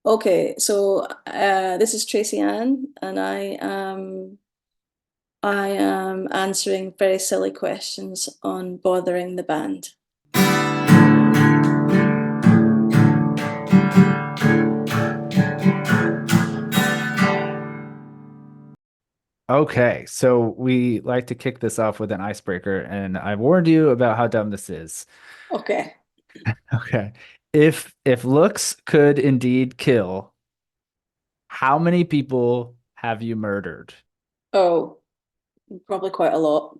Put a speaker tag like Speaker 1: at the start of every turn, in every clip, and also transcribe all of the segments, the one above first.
Speaker 1: Okay, so this is Tracyanne, and I am answering very silly questions on bothering the band.
Speaker 2: Okay, so we like to kick this off with an icebreaker, and I warned you about how dumb this is.
Speaker 1: Okay.
Speaker 2: Okay. If looks could indeed kill, how many people have you murdered?
Speaker 1: Oh, probably quite a lot.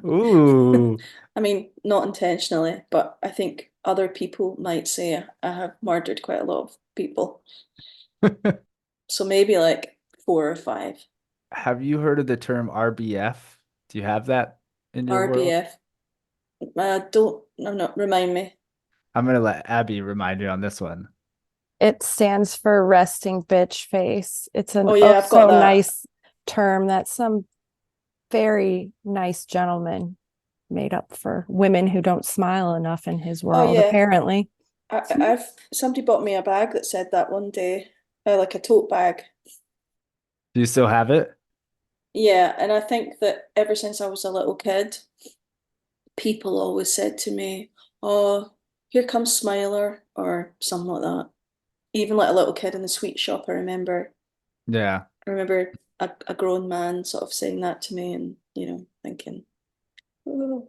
Speaker 2: Ooh.
Speaker 1: I mean, not intentionally, but I think other people might say I have murdered quite a lot of people. So maybe like four or five.
Speaker 2: Have you heard of the term RBF? Do you have that in your world?
Speaker 1: RBF. Don't, no, no, remind me.
Speaker 2: I'm gonna let Abby remind you on this one.
Speaker 3: It stands for resting bitch face. It's an
Speaker 1: Oh
Speaker 3: oh
Speaker 1: yeah, I've got
Speaker 3: so
Speaker 1: that.
Speaker 3: nice term that some very nice gentleman made up for women who don't smile enough in his
Speaker 1: Oh
Speaker 3: world,
Speaker 1: yeah,
Speaker 3: apparently.
Speaker 1: I've somebody bought me a bag that said that one day, like a tote bag.
Speaker 2: Do you still have it?
Speaker 1: Yeah, and I think that ever since I was a little kid, people always said to me, "Oh, here comes Smiler," or something like that. Even like a little kid in the sweet shop,
Speaker 2: Yeah.
Speaker 1: I remember a grown man sort of saying that to me, and thinking, "Oh."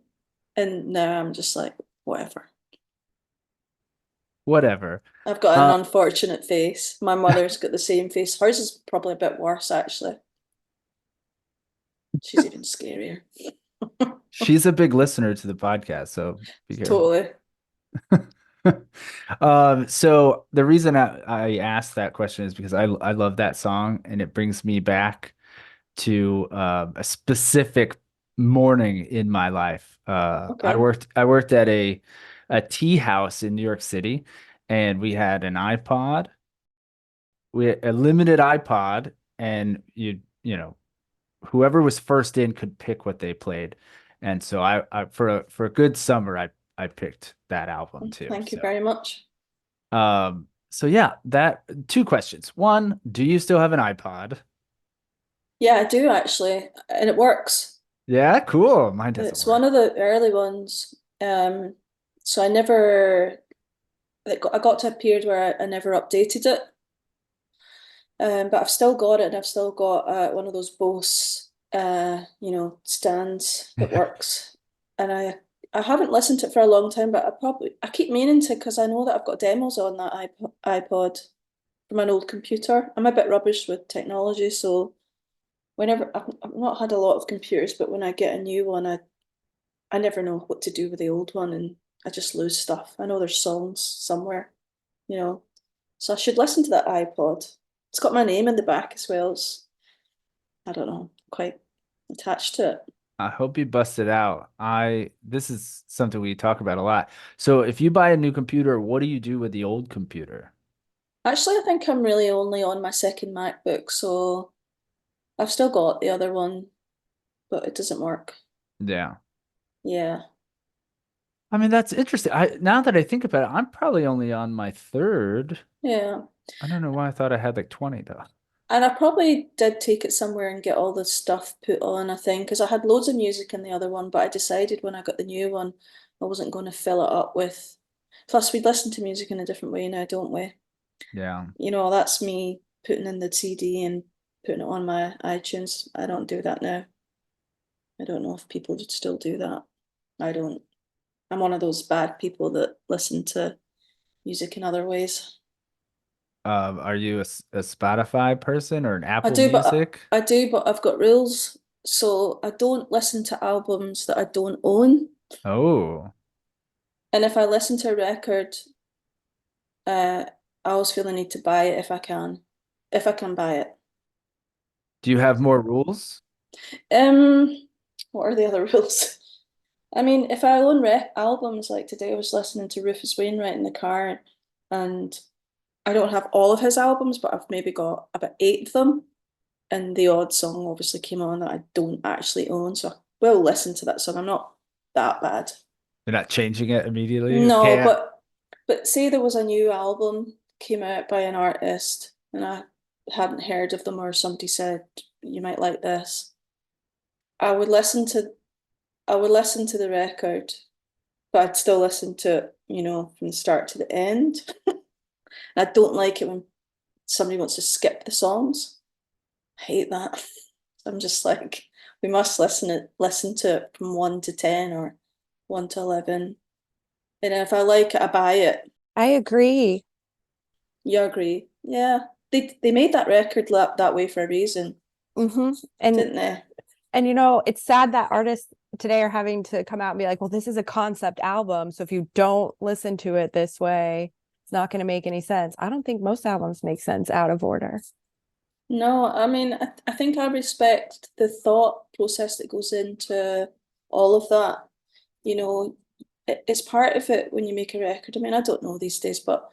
Speaker 1: And now I'm just like, whatever.
Speaker 2: Whatever.
Speaker 1: I've got an
Speaker 2: Uh,
Speaker 1: unfortunate face. My mother's got the same face. Hers is probably a bit worse, actually. She's even scarier.
Speaker 2: she's a big listener to the podcast, so be careful.
Speaker 1: Totally.
Speaker 2: So the reason I asked that question is because I love that song and it brings me back to a specific morning in my life. I
Speaker 1: Okay.
Speaker 2: worked at a tea house in New York City, and we had an iPod, we had a limited iPod, and whoever was first in could pick what they played, and so I for a good summer I picked that album too.
Speaker 1: Thank you
Speaker 2: So.
Speaker 1: very much.
Speaker 2: So yeah, that two questions. One, do you still have an iPod?
Speaker 1: Yeah, I do actually, and it works.
Speaker 2: Yeah, cool. Mine doesn't
Speaker 1: It's one
Speaker 2: work.
Speaker 1: of the early ones. So I never, I got to a period where I never updated it. But I've still got it, and I've still got one of those Bose, stands that works. And I haven't listened to it for a long time, but I keep meaning to because I know that I've got demos on that iPod from an old computer. I'm a bit rubbish with technology, so whenever I've not had a lot of computers, but when I get a new one, I never know what to do with the old one, and I just lose stuff. I know there's songs somewhere, you know. So I should listen to that iPod. It's got my name in the back as well as I don't know, quite attached to it.
Speaker 2: I hope you busted out. This is something we talk about a lot. So if you buy a new computer, what do you do with the old computer?
Speaker 1: Actually, I think I'm really only on my second MacBook, so I've still got the other one, but it doesn't work.
Speaker 2: Yeah.
Speaker 1: Yeah.
Speaker 2: I mean, that's interesting. Now that I think about it, I'm probably only on my third.
Speaker 1: Yeah.
Speaker 2: I don't know why I thought I had like 20 though.
Speaker 1: And I probably did take it somewhere and get all the stuff put on a thing because I had loads of music in the other one, but I decided when I got the new one, I wasn't going to fill it up with. Plus, we listen to music in a different way now, don't we?
Speaker 2: Yeah.
Speaker 1: That's me putting in the CD and putting it on my iTunes. I don't do that now. I don't know if people would still do that. I don't. I'm one of those bad people that listen to music in other ways.
Speaker 2: Are you a Spotify person or an
Speaker 1: I
Speaker 2: Apple
Speaker 1: do, but
Speaker 2: Music?
Speaker 1: I do, but I've got rules. So I don't listen to albums that I don't own.
Speaker 2: Oh.
Speaker 1: And if I listen to a record, I always feel I need to buy it if I can buy it.
Speaker 2: Do you have more rules?
Speaker 1: Um, what are the other rules? I mean, if I own rec albums, like today I was listening to Rufus Wainwright in the car, and I don't have all of his albums, but I've maybe got about eight of them. And the odd song obviously came on that I don't actually own, so I will listen to that song. I'm not that bad.
Speaker 2: You're not changing it immediately?
Speaker 1: No,
Speaker 2: Okay.
Speaker 1: but say there was a new album came out by an artist and I hadn't heard of them, or somebody said you might like this, I would listen to the record, but I'd still listen to it, from the start to the end. I don't like it when somebody wants to skip the songs. I hate that. I'm just like, we must listen to it from 1 to 10 or 1 to 11. And if I like it, I buy it.
Speaker 3: I agree.
Speaker 1: You agree? Yeah. They made that record that way for a reason,
Speaker 3: Mm-hmm. And
Speaker 1: didn't they?
Speaker 3: And it's sad that artists today are having to come out and be like, well, this is a concept album. So if you don't listen to it this way, it's not going to make any sense. I don't think most albums make sense out of order.
Speaker 1: No, I mean, I think I respect the thought process that goes into all of that. It's part of it when you make a record. I mean, I don't know these days, but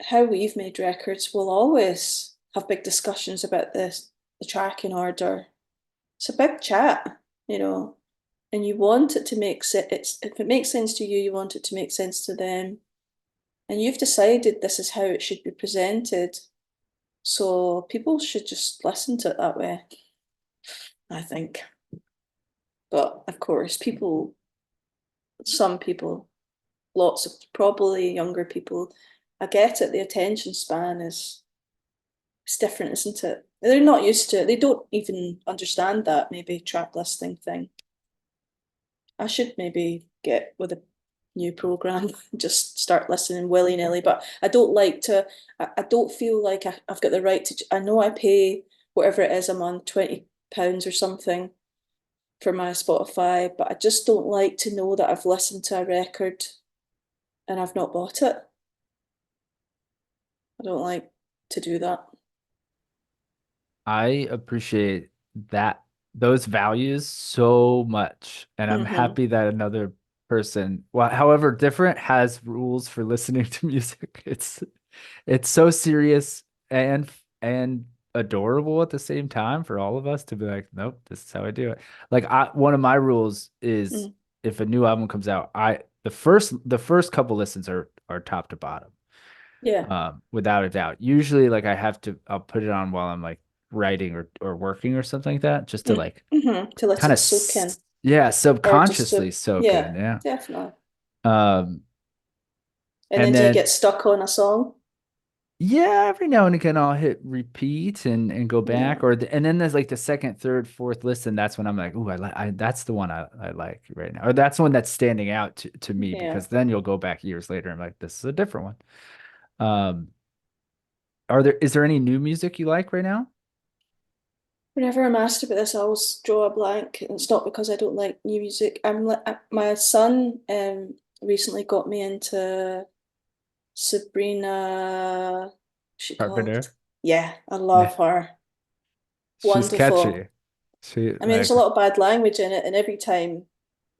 Speaker 1: how we've made records, we'll always have big discussions about this, the tracking order. It's a big chat, and you want it to make sense. If it makes sense to you, you want it to make sense to them. And you've decided this is how it should be presented. So people should just listen to it that way, I think. But of course, some people, lots of probably younger people, I get it, the attention span is it's different, isn't it? They're not used to it. They don't even understand that maybe track listing thing. I should maybe get with a new program, just start listening willy-nilly. But I don't like to. I don't feel like I've got the right to. I know I pay whatever it is a month, £20 or something, for my Spotify, but I just don't like to know that I've listened to a record and I've not bought it. I don't like to do that.
Speaker 2: I appreciate those values so much, and I'm
Speaker 1: Mm-hmm.
Speaker 2: happy that another person, well, however different, has rules for listening to music. It's so serious and adorable at the same time for all of us to be like, nope, this is how I do it. Like one of my rules is if a new album comes out, the first couple listens are top to bottom.
Speaker 1: Yeah.
Speaker 2: Without a doubt. Usually like I'll put it on while I'm like writing or working or something like that, just to like
Speaker 1: To let
Speaker 2: kind
Speaker 1: it
Speaker 2: of
Speaker 1: soak in.
Speaker 2: yeah,
Speaker 1: Or just
Speaker 2: subconsciously
Speaker 1: to,
Speaker 2: soak in.
Speaker 1: yeah,
Speaker 2: Yeah.
Speaker 1: definitely.
Speaker 2: Um
Speaker 1: And then
Speaker 2: and
Speaker 1: do you
Speaker 2: then
Speaker 1: get stuck on a song?
Speaker 2: yeah, every now and again I'll hit repeat and go
Speaker 1: Yeah.
Speaker 2: back and then there's like the second, third, fourth listen. That's when I'm like, ooh, that's the one I like right now. Or that's the one that's standing out to me,
Speaker 1: Yeah.
Speaker 2: because then you'll go back years later and I'm like, this is a different one. Um, is there any new music you like right now?
Speaker 1: Whenever I'm asked about this, I always draw a blank, and it's not because I don't like new music. My son recently got me into Sabrina. What's she called?
Speaker 2: Carpenter.
Speaker 1: Yeah, I
Speaker 2: Yeah.
Speaker 1: love her.
Speaker 2: She's
Speaker 1: Wonderful.
Speaker 2: catchy. She
Speaker 1: I mean, there's
Speaker 2: like
Speaker 1: a lot of bad language in it, and every time,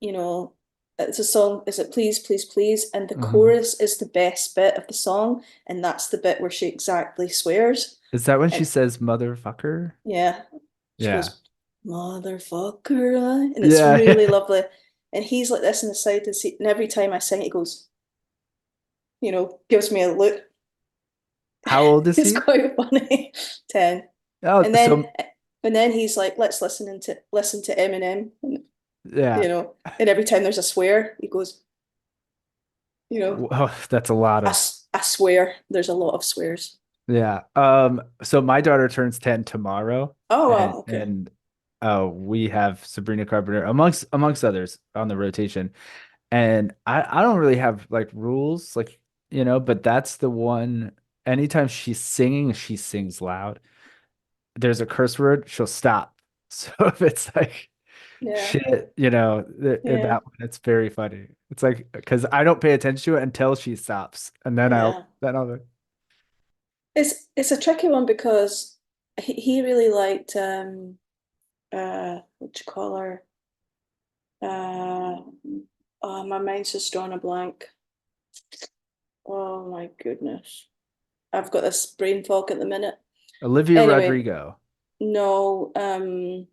Speaker 1: you know, it's a song, is it Please, Please, Please? And the
Speaker 2: uh
Speaker 1: chorus is the best bit of the song, and that's the bit where she exactly swears.
Speaker 2: Is that when she
Speaker 1: And
Speaker 2: says motherfucker?
Speaker 1: yeah, she
Speaker 2: Yeah.
Speaker 1: goes, motherfucker, and it's
Speaker 2: Yeah.
Speaker 1: really lovely. And he's like this in the side of the seat, and every time I sing, he goes, gives me a look.
Speaker 2: How old is
Speaker 1: It's
Speaker 2: he?
Speaker 1: quite funny. 10.
Speaker 2: Oh,
Speaker 1: And then
Speaker 2: so
Speaker 1: he's like, let's listen to Eminem. And,
Speaker 2: yeah.
Speaker 1: and every time there's a swear, he goes,
Speaker 2: Well, that's a lot of
Speaker 1: I swear there's a lot of swears.
Speaker 2: yeah. So my daughter turns 10 tomorrow,
Speaker 1: Oh
Speaker 2: and
Speaker 1: wow, okay.
Speaker 2: we have Sabrina Carpenter amongst others on the rotation. And I don't really have like rules, like, but that's the one. Anytime she's singing, she sings loud. There's a curse word, she'll stop. So if it's like
Speaker 1: Yeah,
Speaker 2: shit,
Speaker 1: yeah,
Speaker 2: that one, it's very funny. It's like because I don't pay attention to it until she stops, and
Speaker 1: yeah.
Speaker 2: then I'll like,
Speaker 1: It's a tricky one because he really liked what you call her? Uh oh, my mind's just drawn a blank. Oh my goodness. I've got this brain fog at the minute.
Speaker 2: Olivia
Speaker 1: Anyway,
Speaker 2: Rodrigo.
Speaker 1: no, oh,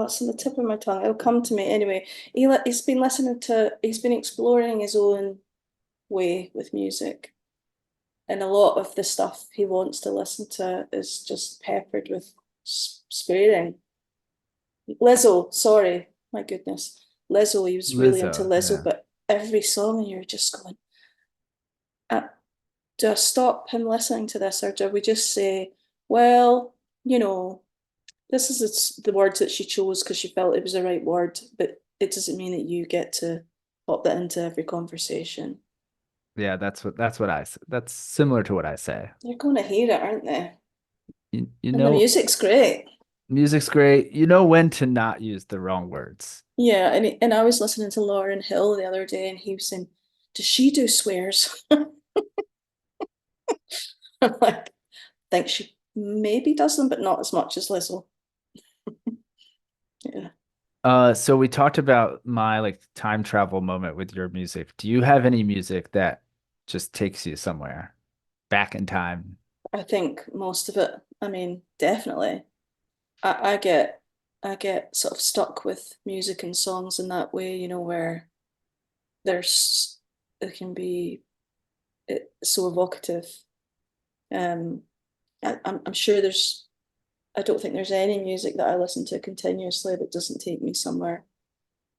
Speaker 1: it's on the tip of my tongue. It'll come to me. Anyway, he's been exploring his own way with music. And a lot of the stuff he wants to listen to is just peppered with swearing. Lizzo, sorry, my goodness. Lizzo, he was really into
Speaker 2: Lizzo,
Speaker 1: Lizzo,
Speaker 2: yeah.
Speaker 1: but every song, and you're just going, do I stop him listening to this, or do we just say, well, this is the words that she chose because she felt it was the right word, but it doesn't mean that you get to pop that into every conversation.
Speaker 2: Yeah, that's similar to what I say.
Speaker 1: They're going to hear it, aren't they?
Speaker 2: You
Speaker 1: And the
Speaker 2: know,
Speaker 1: music's great.
Speaker 2: music's great. You know when to not use the wrong words.
Speaker 1: Yeah, and I was listening to Lauryn Hill the other day, and he was saying, "Does she do swears?" I'm like, think she maybe does them, but not as much as Lizzo. Yeah.
Speaker 2: So we talked about my like time travel moment with your music. Do you have any music that just takes you somewhere back in time?
Speaker 1: I think most of it, I mean, definitely. I get sort of stuck with music and songs in that way, where there's it can be so evocative. Um, I'm sure I don't think there's any music that I listen to continuously that doesn't take me somewhere.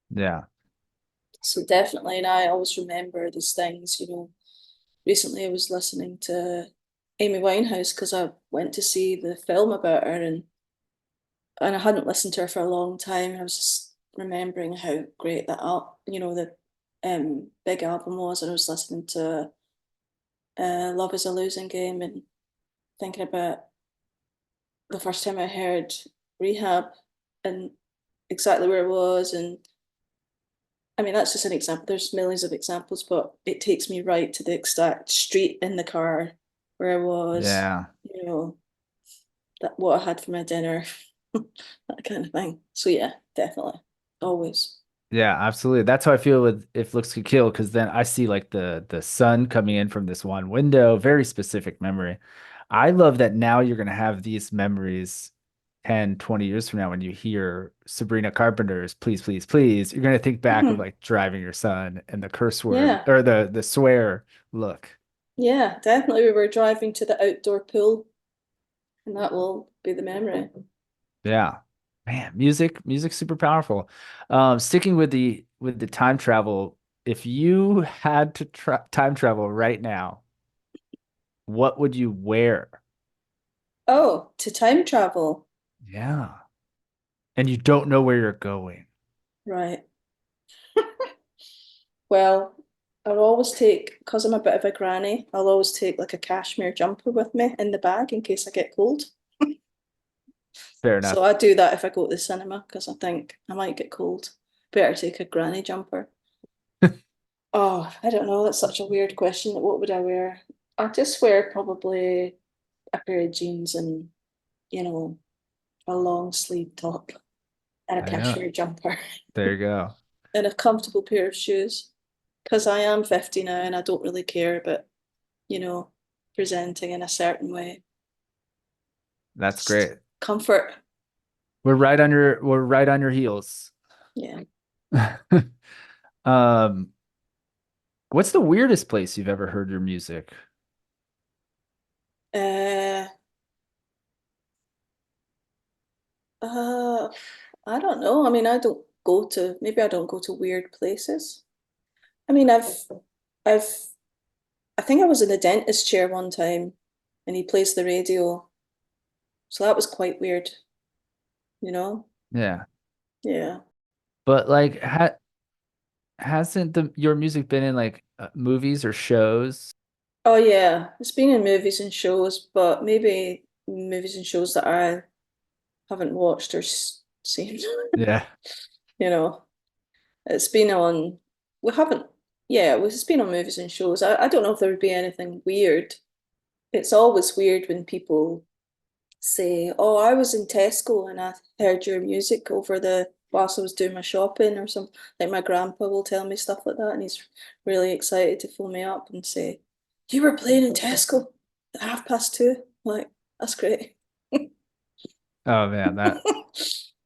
Speaker 2: Yeah.
Speaker 1: So definitely, and I always remember these things. Recently I was listening to Amy Winehouse because I went to see the film about her, and I hadn't listened to her for a long time, and I was just remembering how great the big album was, and I was listening to Love Is a Losing Game and thinking about the first time I heard Rehab and exactly where it was. And I mean, that's just an example. There's millions of examples, but it takes me right to the exact street in the car where I was,
Speaker 2: Yeah.
Speaker 1: that what I had for my dinner, that kind of thing. So yeah, definitely. Always.
Speaker 2: Yeah, absolutely. That's how I feel with If Looks Could Kill, because then I see like the sun coming in from this one window, very specific memory. I love that now you're gonna have these memories 10, 20 years from now when you hear Sabrina Carpenter's Please, Please, Please, you're gonna think back of
Speaker 1: Mhm.
Speaker 2: like driving your son and the curse word
Speaker 1: Yeah.
Speaker 2: or the swear look.
Speaker 1: Yeah, definitely. We were driving to the outdoor pool, and that will be the memory.
Speaker 2: Yeah. Man, music's super powerful. Sticking with the time travel, if you had to time travel right now, what would you wear?
Speaker 1: Oh, to time travel.
Speaker 2: Yeah. And you don't know where you're going.
Speaker 1: Right. Well, I'll always take, because I'm a bit of a granny, I'll always take like a cashmere jumper with me in the bag in case I get cold.
Speaker 2: Fair
Speaker 1: So
Speaker 2: enough.
Speaker 1: I do that if I go to the cinema because I think I might get cold. Better take a granny jumper. Oh, I don't know. That's such a weird question. What would I wear? I just wear probably a pair of jeans and, you know, a long sleeve top and a
Speaker 2: I know.
Speaker 1: cashmere jumper
Speaker 2: There you go.
Speaker 1: and a comfortable pair of shoes. Because I am 50 now and I don't really care about, you know, presenting in a certain way.
Speaker 2: That's
Speaker 1: Just
Speaker 2: great.
Speaker 1: comfort.
Speaker 2: We're right on your heels.
Speaker 1: Yeah.
Speaker 2: Um, what's the weirdest place you've ever heard your music?
Speaker 1: Uh, uh, I don't know. I mean, maybe I don't go to weird places. I mean, I've, I think I was in the dentist chair one time and he plays the radio. So that was quite weird, you know?
Speaker 2: Yeah.
Speaker 1: Yeah.
Speaker 2: But like hasn't the your music been in like movies or shows?
Speaker 1: Oh yeah, it's been in movies and shows, but maybe movies and shows that I haven't watched or seen.
Speaker 2: Yeah.
Speaker 1: You know, it's been on, we haven't, yeah, it's been on movies and shows. I don't know if there would be anything weird. It's always weird when people say, "Oh, I was in Tesco and I heard your music over the whilst I was doing my shopping or something." Like my grandpa will tell me stuff like that, and he's really excited to phone me up and say, "You were playing in Tesco at 2:30." Like, that's great.
Speaker 2: Oh man,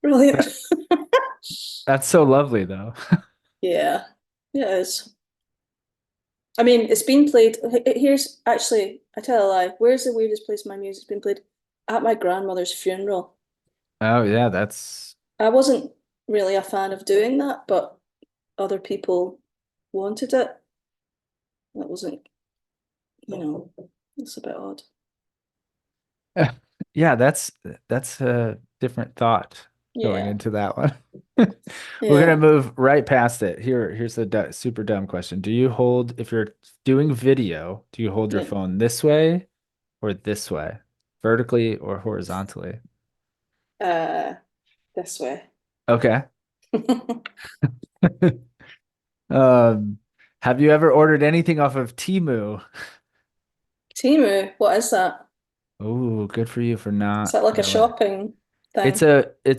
Speaker 1: Brilliant.
Speaker 2: that that's so lovely though.
Speaker 1: Yeah, yeah, it is. I mean, it's been played. Here's actually, I tell a lie. Where's the weirdest place my music's been played? At my grandmother's funeral.
Speaker 2: Oh yeah, that's
Speaker 1: I wasn't really a fan of doing that, but other people wanted it. That wasn't, it's a bit odd.
Speaker 2: yeah, that's a different thought going
Speaker 1: Yeah,
Speaker 2: into that one. We're gonna
Speaker 1: yeah,
Speaker 2: move right past it. Here's a super dumb question. Do you hold, if you're doing video, do you hold your
Speaker 1: yeah.
Speaker 2: phone this way or this way? Vertically or horizontally?
Speaker 1: Uh, this way.
Speaker 2: Okay. Um, have you ever ordered anything off of Temu?
Speaker 1: Timu, what is that?
Speaker 2: Oh, good for you for
Speaker 1: Is
Speaker 2: not
Speaker 1: that like a
Speaker 2: knowing.
Speaker 1: shopping
Speaker 2: It's
Speaker 1: thing?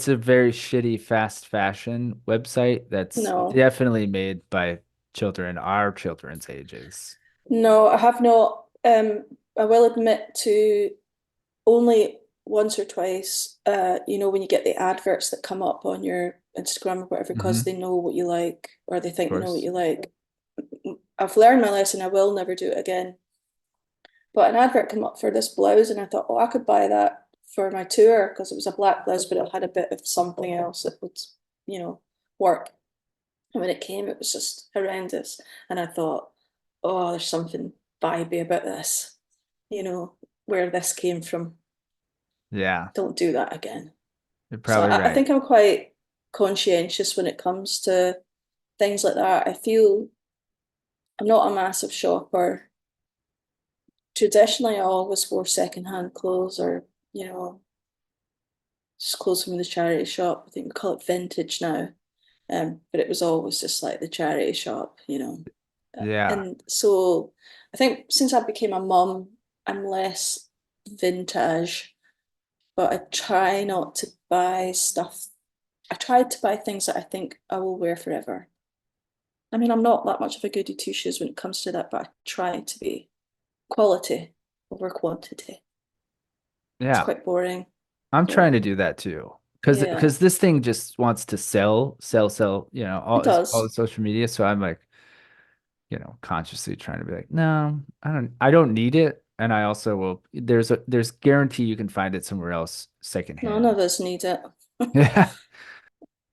Speaker 2: a very shitty fast fashion website that's
Speaker 1: No.
Speaker 2: definitely made by children our children's ages.
Speaker 1: No, I have not. I will admit to only once or twice, when you get the adverts that come up on your Instagram or whatever,
Speaker 2: Hmm.
Speaker 1: because they know what you like or they
Speaker 2: Of
Speaker 1: think they know what
Speaker 2: course.
Speaker 1: you like. I've learned my lesson. I will never do it again. But an advert came up for this blouse, and I thought, oh, I could buy that for my tour because it was a black blouse, but it had a bit of something else that would, work. And when it came, it was just horrendous. And I thought, oh, there's something vibey about this, where this came from.
Speaker 2: Yeah,
Speaker 1: Don't do that again.
Speaker 2: you're
Speaker 1: So
Speaker 2: probably
Speaker 1: I
Speaker 2: right.
Speaker 1: think I'm quite conscientious when it comes to things like that. I feel I'm not a massive shopper. Traditionally, I always wore secondhand clothes or, just clothes from the charity shop. I think we call it vintage now. But it was always just like the charity shop.
Speaker 2: Yeah.
Speaker 1: And so I think since I became a mum, I'm less vintage, but I try not to buy stuff. I try to buy things that I think I will wear forever. I mean, I'm not that much of a goody two shoes when it comes to that, but I try to be quality over quantity. It's
Speaker 2: Yeah.
Speaker 1: quite boring,
Speaker 2: I'm trying
Speaker 1: but
Speaker 2: to do that too.
Speaker 1: yeah,
Speaker 2: Because this thing just wants to sell,
Speaker 1: it
Speaker 2: all the
Speaker 1: does.
Speaker 2: social media. So I'm like, consciously trying to be like, no, I don't need it. And I also will, there's guarantee you can find it somewhere else
Speaker 1: None of
Speaker 2: secondhand.
Speaker 1: us need it.
Speaker 2: Yeah.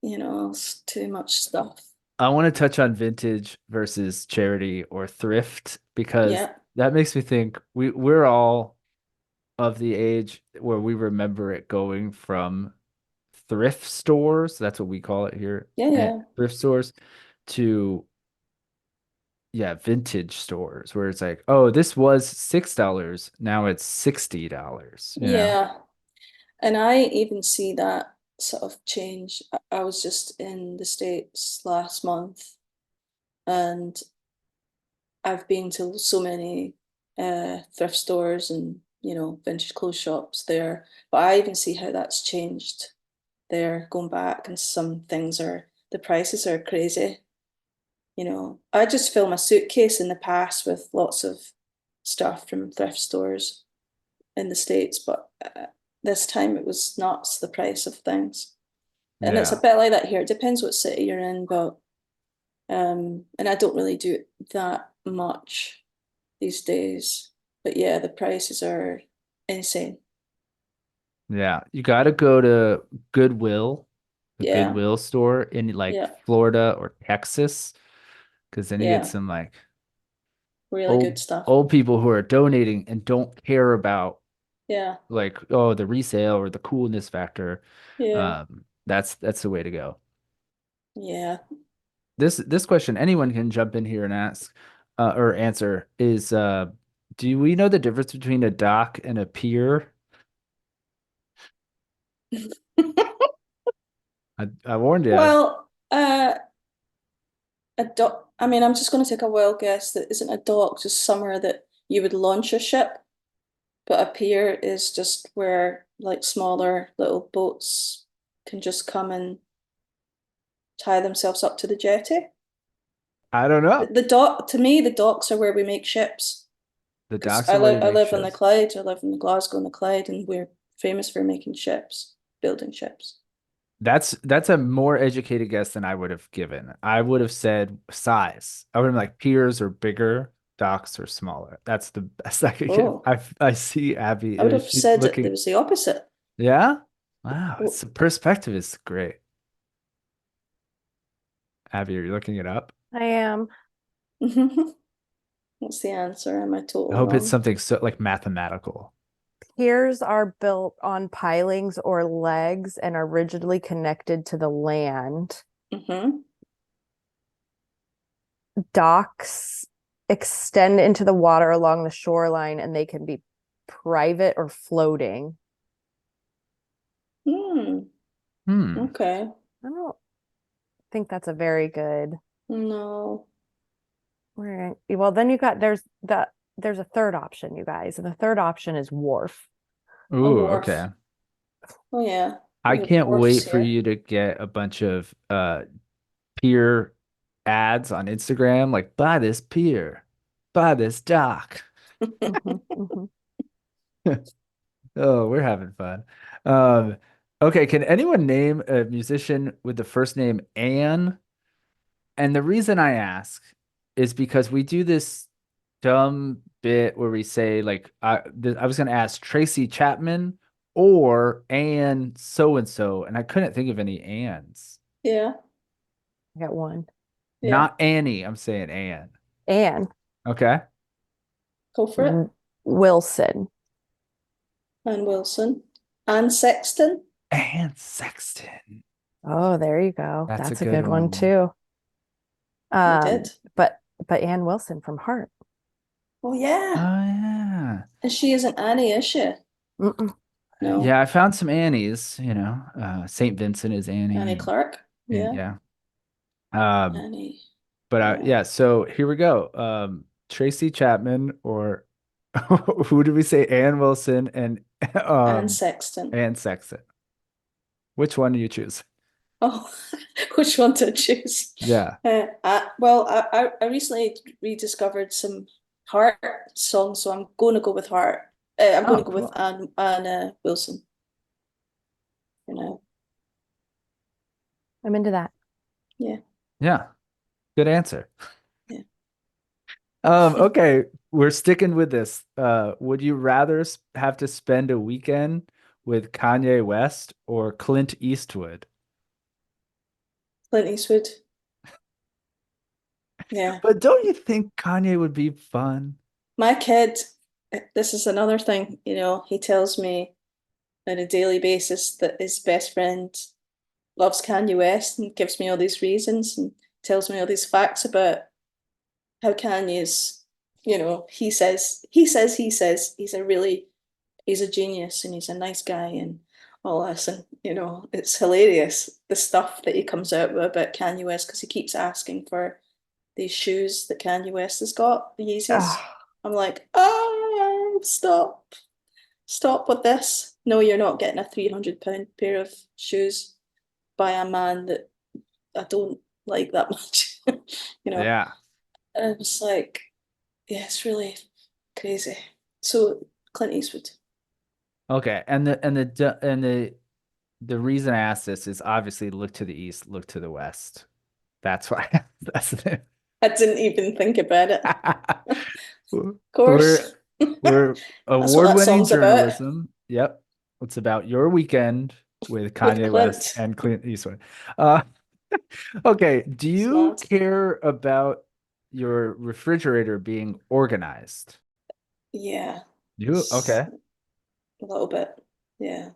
Speaker 1: It's too much stuff.
Speaker 2: I want to touch on vintage versus charity or thrift because
Speaker 1: Yeah,
Speaker 2: that makes me think we're all of the age where we remember it going from thrift stores, that's what we call it here,
Speaker 1: yeah,
Speaker 2: and
Speaker 1: yeah,
Speaker 2: thrift stores to yeah, vintage stores where it's like, oh, this was $6, now it's $60.
Speaker 1: yeah. And I even see that sort of change. I was just in the States last month and I've been to so many thrift stores and, vintage clothes shops there. But I even see how that's changed there going back, and some things the prices are crazy. I just fill my suitcase in the past with lots of stuff from thrift stores in the States, but this time it was nuts, the price of things. And it's a
Speaker 2: Yeah.
Speaker 1: bit like that here. It depends what city you're in, but and I don't really do it that much these days. But yeah, the prices are insane.
Speaker 2: Yeah. You got to go to Goodwill, the
Speaker 1: Yeah,
Speaker 2: Goodwill store in like
Speaker 1: yeah,
Speaker 2: Florida or Texas, because then you get
Speaker 1: yeah.
Speaker 2: some like
Speaker 1: Really good
Speaker 2: old
Speaker 1: stuff.
Speaker 2: old people who are donating and don't care about
Speaker 1: Yeah,
Speaker 2: like, oh, the resale or the coolness factor.
Speaker 1: yeah,
Speaker 2: That's the way to go.
Speaker 1: yeah.
Speaker 2: This question anyone can jump in here and ask or answer is do we know the difference between a dock and a pier? I warned you.
Speaker 1: Well, a dock. I mean, I'm just going to take a wild guess that isn't a dock just somewhere that you would launch a ship, but a pier is just where like smaller little boats can just come and tie themselves up to the jetty.
Speaker 2: I don't
Speaker 1: The,
Speaker 2: know.
Speaker 1: the dock, to me, the docks are where we make ships.
Speaker 2: The
Speaker 1: Because
Speaker 2: docks
Speaker 1: I
Speaker 2: are where
Speaker 1: live,
Speaker 2: we
Speaker 1: I
Speaker 2: make
Speaker 1: live on the
Speaker 2: ships.
Speaker 1: Clyde. I live in the Glasgow and the Clyde, and we're famous for making ships, building ships.
Speaker 2: That's a more educated guess than I would have given. I would have said size. I would have been like piers are bigger docks are smaller. That's the best I could get.
Speaker 1: Oh,
Speaker 2: I see Abby.
Speaker 1: I would have
Speaker 2: She's
Speaker 1: said it
Speaker 2: looking.
Speaker 1: was the opposite.
Speaker 2: Yeah. Wow.
Speaker 1: Oh,
Speaker 2: It's perspective is great. Abby, are you looking it up?
Speaker 3: I am.
Speaker 1: what's the answer? Am I
Speaker 2: I
Speaker 1: totally
Speaker 2: hope it's
Speaker 1: wrong?
Speaker 2: something so like mathematical.
Speaker 3: Piers are built on pilings or legs and are rigidly connected to the land.
Speaker 1: Mm-hmm.
Speaker 3: Docks extend into the water along the shoreline and they can be private or floating.
Speaker 1: Hmm.
Speaker 2: Hmm.
Speaker 1: Okay.
Speaker 3: I don't think that's a very good.
Speaker 1: No.
Speaker 3: Well, then you got there's a third option, you guys, and the third option is wharf.
Speaker 1: A
Speaker 2: Ooh,
Speaker 1: wharf.
Speaker 2: okay.
Speaker 1: Oh yeah.
Speaker 2: I
Speaker 1: We have
Speaker 2: can't
Speaker 1: wharfs
Speaker 2: wait for
Speaker 1: here.
Speaker 2: you to get a bunch of pier ads on Instagram, like buy this pier, buy this dock.
Speaker 3: Mhm, mhm.
Speaker 2: Oh, we're having fun. Um, okay, can anyone name a musician with the first name Anne? And the reason I ask is because we do this dumb bit where we say like I was going to ask Tracy Chapman or Anne so and so, and I couldn't think of any Anns.
Speaker 1: Yeah.
Speaker 3: I got one.
Speaker 1: Yeah.
Speaker 2: Not Annie, I'm saying Anne.
Speaker 3: And
Speaker 2: Okay.
Speaker 1: Go for it.
Speaker 3: Wilson.
Speaker 1: Anne Wilson. Anne Sexton.
Speaker 2: Anne Sexton.
Speaker 3: Oh, there you go.
Speaker 2: That's a
Speaker 3: That's a
Speaker 2: good
Speaker 3: good one
Speaker 2: one.
Speaker 3: too.
Speaker 1: We
Speaker 3: Um,
Speaker 1: did.
Speaker 3: but Ann Wilson from Heart.
Speaker 1: Oh
Speaker 2: Oh
Speaker 1: yeah.
Speaker 2: yeah.
Speaker 1: And she isn't Annie, is she?
Speaker 3: Mm-mm.
Speaker 1: No.
Speaker 2: Yeah, I found some Annies, you know. St. Vincent is
Speaker 1: Annie
Speaker 2: Annie
Speaker 1: Clark.
Speaker 2: and
Speaker 1: Yeah.
Speaker 2: yeah. Um,
Speaker 1: Annie.
Speaker 2: but
Speaker 1: Yeah.
Speaker 2: yeah, so here we go. Tracy Chapman or who did we say? Ann Wilson and
Speaker 1: Anne
Speaker 2: um
Speaker 1: Sexton.
Speaker 2: Ann Sexton. Which one do you choose?
Speaker 1: Oh, which one to choose?
Speaker 2: Yeah.
Speaker 1: I recently rediscovered some Heart songs, so I'm going to go with Heart. I'm going
Speaker 2: Oh,
Speaker 1: to go with
Speaker 2: cool.
Speaker 1: Anne Wilson. You know,
Speaker 3: I'm into that.
Speaker 1: yeah,
Speaker 2: Yeah. Good answer.
Speaker 1: yeah.
Speaker 2: Okay, we're sticking with this. Would you rather have to spend a weekend with Kanye West or Clint Eastwood?
Speaker 1: Clint Eastwood. Yeah,
Speaker 2: But don't you think Kanye would be fun?
Speaker 1: my kid. This is another thing. He tells me on a daily basis that his best friend loves Kanye West and gives me all these reasons and tells me all these facts about how Kanye's, he says he's a genius and he's a nice guy and all this. And, it's hilarious, the stuff that he comes out with about Kanye West, because he keeps asking for these shoes that Kanye West has got, the Yeezys.
Speaker 3: Ah,
Speaker 1: I'm like, stop. Stop with this. No, you're not getting a £300 pair of shoes by a man that I don't like that much. you know.
Speaker 2: Yeah.
Speaker 1: And I was like, yeah, it's really crazy. So Clint Eastwood.
Speaker 2: Okay. And the reason I asked this is obviously look to the east, look to the west. That's why that's it.
Speaker 1: I didn't even think about it.
Speaker 2: We're
Speaker 1: Of course.
Speaker 2: we're
Speaker 1: That's what that
Speaker 2: award-winning
Speaker 1: song's about.
Speaker 2: journalism. Yep. It's about your weekend with
Speaker 1: With
Speaker 2: Kanye West
Speaker 1: Clint.
Speaker 2: and Clint Eastwood. Uh, okay. Do
Speaker 1: It's
Speaker 2: you
Speaker 1: mad.
Speaker 2: care about your refrigerator being organized?
Speaker 1: Yeah.
Speaker 2: You
Speaker 1: It's
Speaker 2: okay.
Speaker 1: a little bit. Yeah.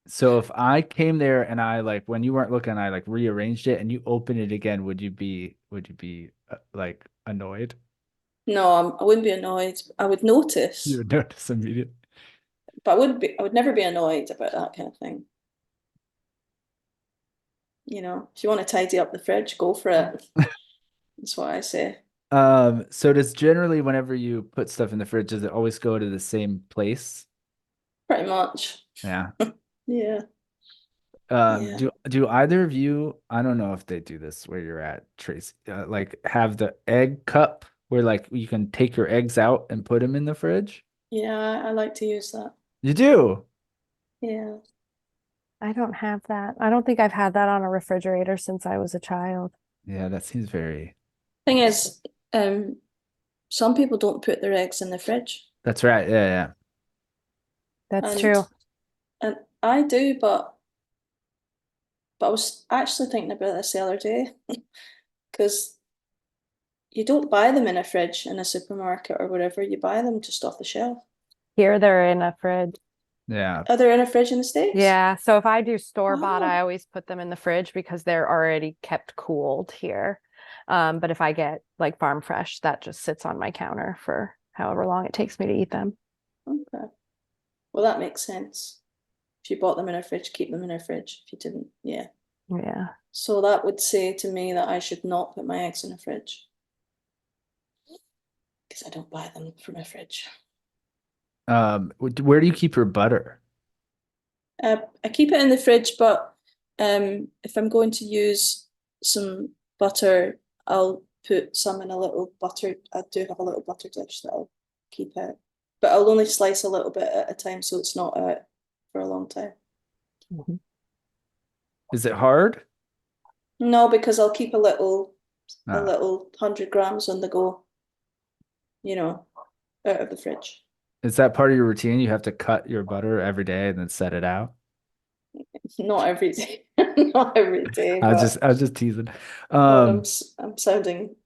Speaker 2: So if I came there and I like when you weren't looking, I like rearranged it and you open it again, would you be like annoyed?
Speaker 1: No, I wouldn't be annoyed. I would
Speaker 2: You
Speaker 1: notice,
Speaker 2: would notice immediately.
Speaker 1: but I would never be annoyed about that kind of thing. If you want to tidy up the fridge, go for it. That's what I say.
Speaker 2: So does generally whenever you put stuff in the fridge, does it always go to the same place?
Speaker 1: Pretty much.
Speaker 2: Yeah.
Speaker 1: Yeah. Yeah.
Speaker 2: Do either of you, I don't know if they do this where you're at, Trace, like have the egg cup where like you can take your eggs out and put them in the fridge?
Speaker 1: Yeah, I like to use that.
Speaker 2: You do?
Speaker 1: Yeah.
Speaker 3: I don't have that. I don't think I've had that on a refrigerator since I was a child.
Speaker 2: Yeah, that seems very
Speaker 1: Thing is, um, Some people don't put their eggs in the fridge.
Speaker 2: That's right. Yeah, yeah.
Speaker 3: That's
Speaker 1: And
Speaker 3: true.
Speaker 1: and I do, but I was actually thinking about this the other day because you don't buy them in a fridge in a supermarket or whatever. You buy them just off the shelf.
Speaker 3: Here they're in a fridge.
Speaker 2: Yeah.
Speaker 1: Are they in a fridge in the States?
Speaker 3: Yeah. So if I do store-bought, I
Speaker 1: Oh.
Speaker 3: always put them in the fridge because they're already kept cooled here. But if I get like farm fresh, that just sits on my counter for however long it takes me to eat them.
Speaker 1: Okay. Well, that makes sense. If you bought them in a fridge, keep them in a fridge. If you didn't, yeah.
Speaker 3: Yeah.
Speaker 1: So that would say to me that I should not put my eggs in a fridge because I don't buy them from a fridge.
Speaker 2: Where do you keep your butter?
Speaker 1: I keep it in the fridge, but if I'm going to use some butter, I'll put some in a little butter. I do have a little butter dish that I'll keep out, but I'll only slice a little bit at a time so it's not out for a long time.
Speaker 3: Mhm.
Speaker 2: Is it hard?
Speaker 1: No, because I'll keep a little
Speaker 2: Ah.
Speaker 1: 100 grams on the go, out of the fridge.
Speaker 2: Is that part of your routine? You have to cut your butter every day and then set it out?
Speaker 1: Not every day, not every day, but
Speaker 2: I was just teasing.
Speaker 1: God,
Speaker 2: Um,
Speaker 1: I'm sounding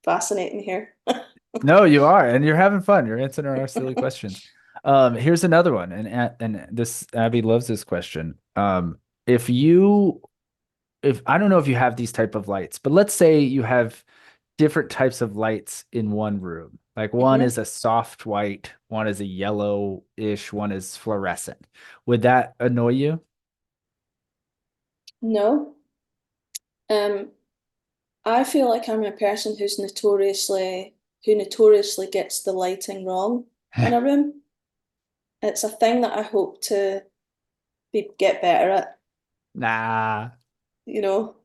Speaker 1: fascinating here.
Speaker 2: no, you are, and you're having fun. You're answering our silly questions. Here's another one, and this Abby loves this question. If you, if I don't know if you have these type of lights, but let's say you have different types of lights in one room. Like one is a soft white, one is a yellowish, one is fluorescent. Would that annoy you?
Speaker 1: No. I feel like I'm a person who notoriously gets the lighting wrong in a room. It's a thing that I hope to get better at,
Speaker 2: Nah.
Speaker 1: you know.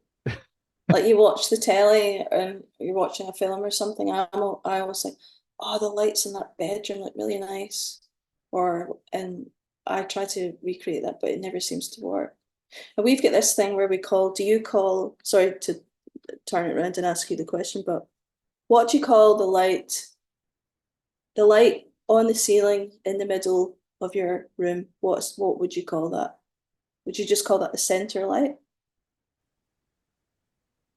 Speaker 1: Like you watch the telly and you're watching a film or something, I always think, oh, the lights in that bedroom look really nice. And I try to recreate that, but it never seems to work. And we've got this thing where sorry to turn it around and ask you the question, but what do you call the light on the ceiling in the middle of your room? What would you call that? Would you just call that the center light?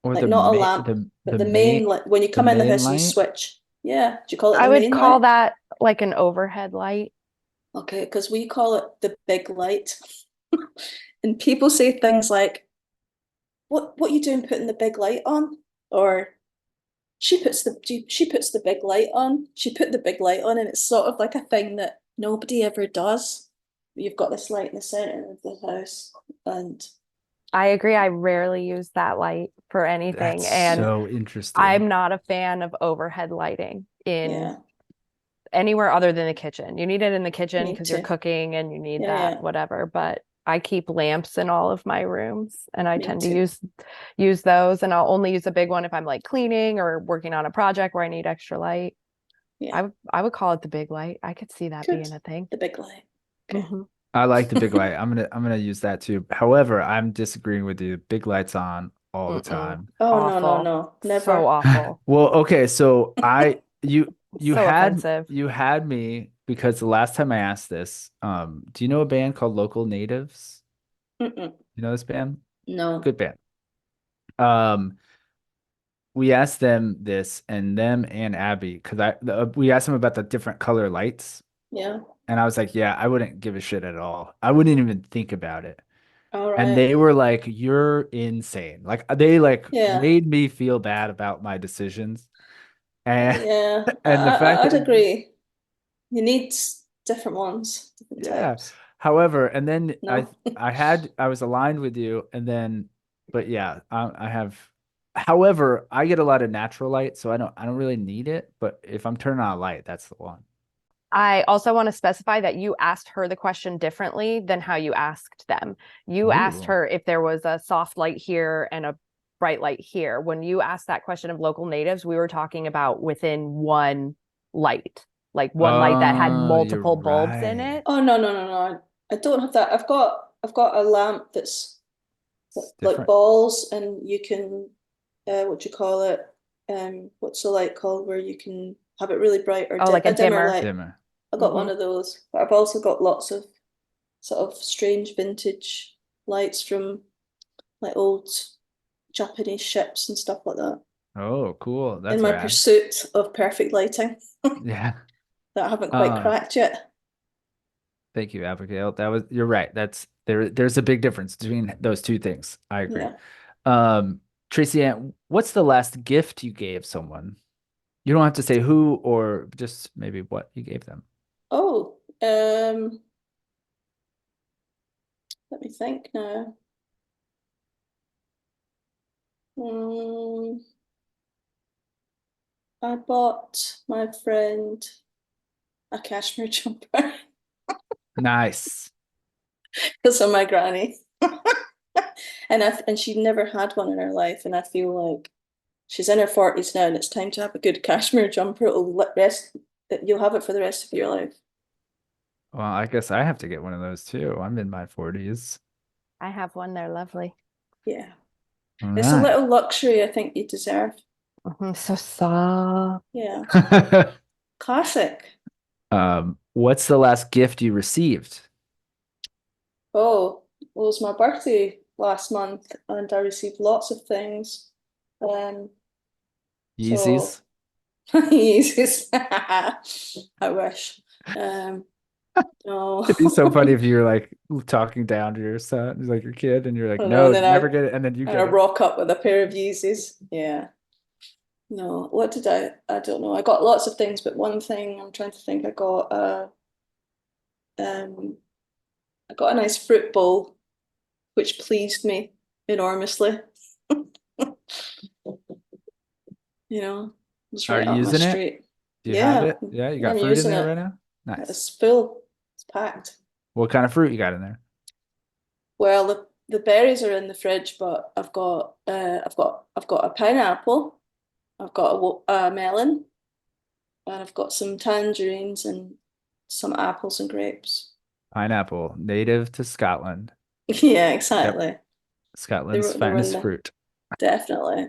Speaker 2: Or
Speaker 1: Like not a lamp, but the main light when you
Speaker 2: the
Speaker 1: come in the
Speaker 2: main
Speaker 1: house and you
Speaker 2: light?
Speaker 1: switch. Yeah, do you call it
Speaker 3: I
Speaker 1: the
Speaker 3: would
Speaker 1: main
Speaker 3: call
Speaker 1: light?
Speaker 3: that like an overhead light.
Speaker 1: Okay, because we call it the big light. And people say things like, what you doing putting the big light on? Or she puts the big light on. She put the big light on, and it's sort of like a thing that nobody ever does. You've got this light in the center of the house, and
Speaker 3: I agree. I rarely use that light for anything.
Speaker 2: That's
Speaker 3: And
Speaker 2: so interesting.
Speaker 3: I'm not a fan of overhead lighting in
Speaker 1: yeah,
Speaker 3: anywhere other than the kitchen. You need it in the kitchen
Speaker 1: me
Speaker 3: because you're
Speaker 1: too.
Speaker 3: cooking and you need
Speaker 1: Yeah,
Speaker 3: that,
Speaker 1: yeah,
Speaker 3: whatever. But I keep lamps in all of my rooms and I
Speaker 1: me
Speaker 3: tend
Speaker 1: too.
Speaker 3: to use those. And I'll only use a big one if I'm like cleaning or working on a project where I need extra light.
Speaker 1: Yeah,
Speaker 3: I would call it the big light. I could see that
Speaker 1: good.
Speaker 3: being a thing.
Speaker 1: The big light. Okay.
Speaker 3: Mhm.
Speaker 2: I like the big light. I'm gonna use that too. However, I'm disagreeing with you. Big lights on all the
Speaker 3: Mm-mm.
Speaker 2: time.
Speaker 1: Oh no, no,
Speaker 3: Awful.
Speaker 1: no,
Speaker 3: So
Speaker 1: never.
Speaker 3: awful.
Speaker 2: Well, okay, so
Speaker 3: So offensive.
Speaker 2: you had me because the last time I asked this, do you know a band called Local Natives?
Speaker 1: Mm-mm.
Speaker 2: You know this band?
Speaker 1: No.
Speaker 2: Good band. Um, we asked them this and them and Abby because we asked them about the different color lights,
Speaker 1: Yeah.
Speaker 2: and I was like, yeah, I wouldn't give a shit at all. I wouldn't even think about it.
Speaker 1: All
Speaker 2: And
Speaker 1: right.
Speaker 2: they were like, "You're insane." Like they like
Speaker 1: Yeah.
Speaker 2: made me feel bad about my decisions. And
Speaker 1: Yeah.
Speaker 2: and the fact
Speaker 1: I'd
Speaker 2: that
Speaker 1: agree. You need different ones, different
Speaker 2: yeah.
Speaker 1: types.
Speaker 2: However, and then
Speaker 1: No.
Speaker 2: I was aligned with you and then but yeah, I have however, I get a lot of natural light, so I don't really need it, but if I'm turning on a light, that's the one.
Speaker 3: I also want to specify that you asked her the question differently than how you asked them. You asked
Speaker 2: Ooh.
Speaker 3: her if there was a soft light here and a bright light here. When you asked that question of local natives, we were talking about within one light, like one light that had
Speaker 2: Oh, you're
Speaker 3: multiple bulbs in
Speaker 2: right.
Speaker 3: it.
Speaker 1: Oh no, no, no, no. I don't have that. I've got a lamp that's
Speaker 2: It's
Speaker 1: like
Speaker 2: different.
Speaker 1: balls, and you can what do you call it? What's the light called where you can have it really bright or
Speaker 3: Oh, like
Speaker 1: a
Speaker 3: a dimmer.
Speaker 1: light.
Speaker 2: Dimmer.
Speaker 1: I got one of those, but I've also got lots of sort of strange vintage lights from like old Japanese ships and stuff like that.
Speaker 2: Oh, cool.
Speaker 1: In
Speaker 2: That's
Speaker 1: my
Speaker 2: rad.
Speaker 1: pursuit of perfect lighting
Speaker 2: Yeah.
Speaker 1: that I haven't quite cracked yet.
Speaker 2: Thank you, Abigail. You're right. There's a big difference between those two things. I agree.
Speaker 1: Yeah.
Speaker 2: Tracy Ann, what's the last gift you gave someone? You don't have to say who or just maybe what you gave them.
Speaker 1: Oh, let me think now. I bought my friend a cashmere jumper
Speaker 2: Nice.
Speaker 1: because of my granny. And she'd never had one in her life, and I feel like she's in her 40s now, and it's time to have a good cashmere jumper. You'll have it for the rest of your life.
Speaker 2: Well, I guess I have to get one of those too. I'm in my 40s.
Speaker 3: I have one. They're lovely.
Speaker 1: Yeah.
Speaker 2: All
Speaker 1: It's a
Speaker 2: right.
Speaker 1: little luxury I think you deserve.
Speaker 3: So soft.
Speaker 1: Yeah. Classic.
Speaker 2: What's the last gift you received?
Speaker 1: Oh, it was my birthday last month, and I received lots of things.
Speaker 2: Yeezys.
Speaker 1: So Yeezies. I wish. No.
Speaker 2: It'd be so funny if you were like talking down to your son, like your kid, and you're like,
Speaker 1: And
Speaker 2: no,
Speaker 1: then
Speaker 2: never get it, and then you
Speaker 1: I
Speaker 2: get it.
Speaker 1: rock up with a pair of Yeezys. Yeah. No, what did I don't know. I got lots of things, but one thing I'm trying to think, um I got a nice fruit bowl, which pleased me enormously. You know, it was
Speaker 2: Are
Speaker 1: right
Speaker 2: you
Speaker 1: up my
Speaker 2: using it?
Speaker 1: street.
Speaker 2: Do you have
Speaker 1: Yeah,
Speaker 2: it? Yeah, you
Speaker 1: yeah,
Speaker 2: got
Speaker 1: I'm
Speaker 2: fruit in
Speaker 1: using
Speaker 2: there
Speaker 1: it.
Speaker 2: right now? Nice.
Speaker 1: It's full. It's packed.
Speaker 2: What kind of fruit you got in there?
Speaker 1: Well, the berries are in the fridge, but I've got a pineapple, I've got a melon, and I've got some tangerines and some apples and grapes.
Speaker 2: Pineapple, native to Scotland.
Speaker 1: Yeah,
Speaker 2: Yep,
Speaker 1: exactly.
Speaker 2: Scotland's
Speaker 1: They were in
Speaker 2: finest
Speaker 1: the
Speaker 2: fruit.
Speaker 1: definitely.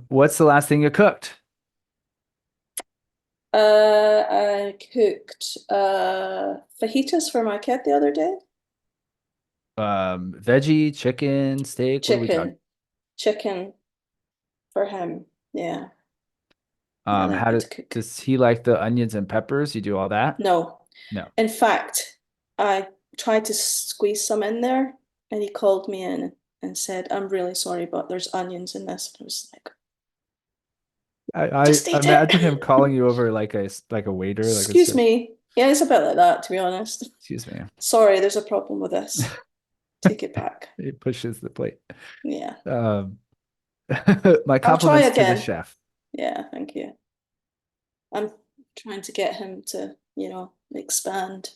Speaker 2: What's the last thing you cooked?
Speaker 1: I cooked fajitas for my kid the other day.
Speaker 2: Veggie, chicken, steak. What are we talking?
Speaker 1: Chicken for him. Yeah, I like
Speaker 2: How
Speaker 1: me to cook.
Speaker 2: does he like the onions and peppers? You do all that?
Speaker 1: No,
Speaker 2: No.
Speaker 1: in fact, I tried to squeeze some in there, and he called me in and said, "I'm really sorry, but there's onions in this." And I was like,
Speaker 2: I
Speaker 1: "Just eat
Speaker 2: imagine
Speaker 1: it."
Speaker 2: him calling you over like a waiter, like a
Speaker 1: Excuse me. Yeah, it's a bit like that, to be honest.
Speaker 2: excuse me.
Speaker 1: Sorry, there's a problem with this. Take it back.
Speaker 2: He pushes the plate.
Speaker 1: Yeah.
Speaker 2: Um, my
Speaker 1: I'll try
Speaker 2: compliments to the
Speaker 1: again.
Speaker 2: chef.
Speaker 1: Yeah, thank you. I'm trying to get him to, expand.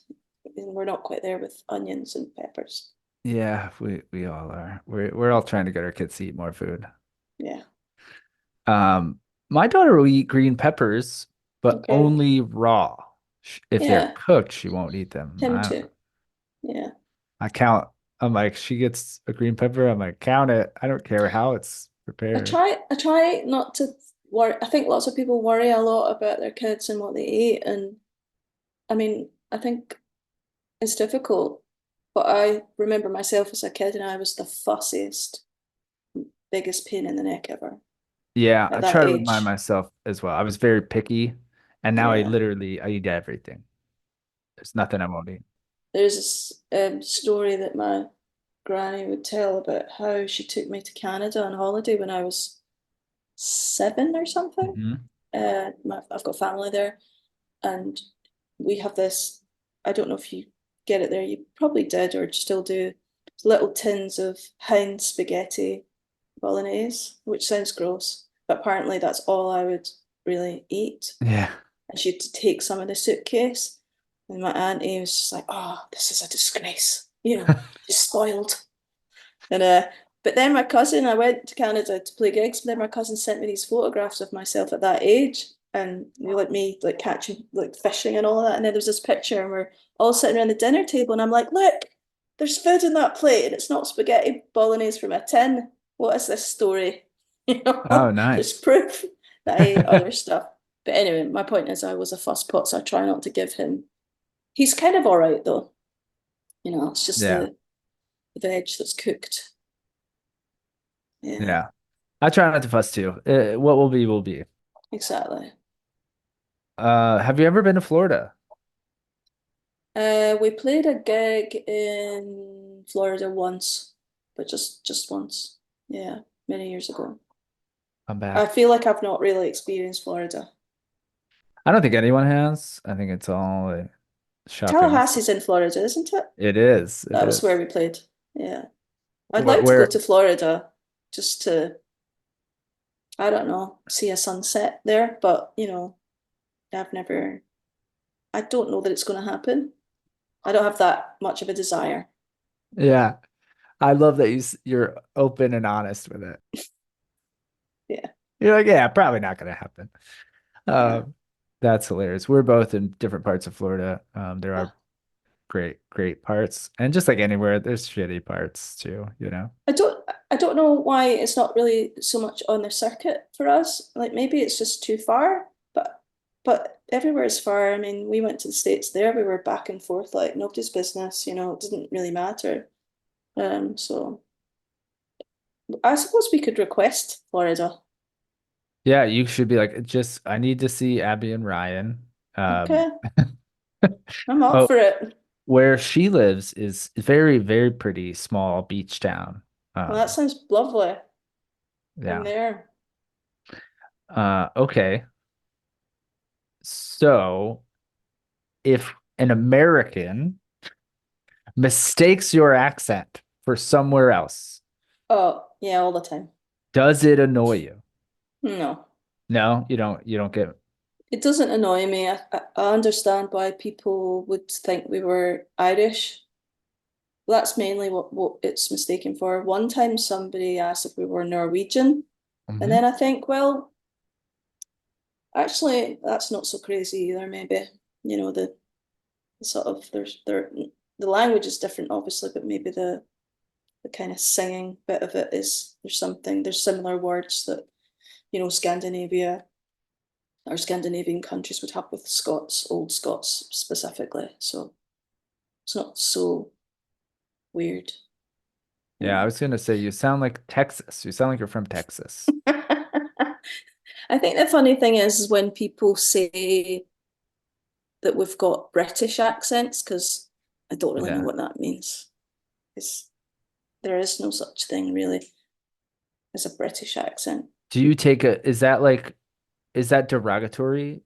Speaker 1: We're not quite there with onions and peppers.
Speaker 2: Yeah, we all are. We're all trying to get our kids to eat more food.
Speaker 1: Yeah.
Speaker 2: Um, my daughter will eat green peppers, but
Speaker 1: Okay.
Speaker 2: only raw. If they're
Speaker 1: Yeah.
Speaker 2: cooked, she won't eat them.
Speaker 1: Him too. Yeah.
Speaker 2: I count. I'm like, she gets a green pepper. I'm like, count it. I don't care how it's prepared.
Speaker 1: I try not to worry. I think lots of people worry a lot about their kids and what they eat. And I mean, I think it's difficult. But I remember myself as a kid, and I was the fussiest, biggest pain in the neck ever
Speaker 2: Yeah,
Speaker 1: at
Speaker 2: I
Speaker 1: that
Speaker 2: try to remind
Speaker 1: age.
Speaker 2: myself as well. I was very picky, and now
Speaker 1: Yeah.
Speaker 2: I eat everything. There's nothing I won't eat.
Speaker 1: There's this story that my granny would tell about how she took me to Canada on holiday when I was 7 or something.
Speaker 2: Hmm.
Speaker 1: I've got family there, and we have this. I don't know if you get it there. You probably did or still do. Little tins of Heinz spaghetti bolognese, which sounds gross, but apparently that's all I would really eat.
Speaker 2: Yeah.
Speaker 1: And she'd take some in the suitcase, and my auntie was just like, "Oh, this is a disgrace. She's spoiled." And but then my cousin, I went to Canada to play gigs, but then my cousin sent me these photographs of myself at that age, and like me like catching like fishing and all of that. And then there's this picture, and we're all sitting around the dinner table, and I'm like, "Look, there's food in that plate, and it's not spaghetti bolognese from a tin. What is this story?"
Speaker 2: Oh,
Speaker 1: There's
Speaker 2: nice.
Speaker 1: proof. that I ate other stuff. But anyway, my point is I was a fusspot, so I try not to give him. He's kind of all right though. It's just
Speaker 2: Yeah.
Speaker 1: the veg that's cooked. Yeah,
Speaker 2: Yeah. I try not to fuss too. What will be, will be.
Speaker 1: exactly.
Speaker 2: Have you ever been to Florida?
Speaker 1: We played a gig in Florida once, but just once. Yeah, many years ago.
Speaker 2: I'm
Speaker 1: I
Speaker 2: back.
Speaker 1: feel like I've not really experienced Florida.
Speaker 2: I don't think anyone has. I think it's all shopping.
Speaker 1: Tallahassee's in Florida, isn't it?
Speaker 2: It is. It
Speaker 1: That was where
Speaker 2: is.
Speaker 1: we played. Yeah. I'd
Speaker 2: Where,
Speaker 1: like to go
Speaker 2: where
Speaker 1: to Florida just to, I don't know, see a sunset there, but I've never, I don't know that it's going to happen. I don't have that much of a desire.
Speaker 2: Yeah. I love that you're open and honest with it.
Speaker 1: Yeah.
Speaker 2: You're like, yeah, probably not gonna happen.
Speaker 1: Yeah.
Speaker 2: Um, that's hilarious. We're both in different parts of Florida. There
Speaker 1: Uh,
Speaker 2: are great parts, and just like anywhere, there's shitty parts too, you know?
Speaker 1: I don't know why it's not really so much on the circuit for us. Like maybe it's just too far, but everywhere is far. I mean, we went to the States there, we were back and forth like nobody's business, it didn't really matter. So I suppose we could request Florida.
Speaker 2: Yeah, you should be like, just I need to see Abby and Ryan. Um,
Speaker 1: Okay, I'm up
Speaker 2: oh,
Speaker 1: for it.
Speaker 2: where she lives is very pretty small beach town.
Speaker 1: Well, that
Speaker 2: Um,
Speaker 1: sounds lovely. I'm
Speaker 2: yeah.
Speaker 1: there.
Speaker 2: Okay. So if an American mistakes your accent for somewhere else,
Speaker 1: Oh, yeah, all the time.
Speaker 2: does it annoy you?
Speaker 1: No,
Speaker 2: No, you don't get
Speaker 1: it doesn't annoy me. I understand why people would think we were Irish. That's mainly what it's mistaken for. One time somebody asked if we were Norwegian, and
Speaker 2: Mhm.
Speaker 1: then I think, well, actually, that's not so crazy either, maybe. The sort of the language is different, obviously, but maybe the kind of singing bit of it is there's similar words that, Scandinavia or Scandinavian countries would have with Scots, old Scots specifically. So it's not so weird.
Speaker 2: Yeah, I was gonna say you sound like Texas. You sound like you're from Texas.
Speaker 1: I think the funny thing is when people say that we've got British accents, because I don't really know
Speaker 2: Yeah.
Speaker 1: what that means. Because there is no such thing really as a British accent.
Speaker 2: Do you take is that derogatory?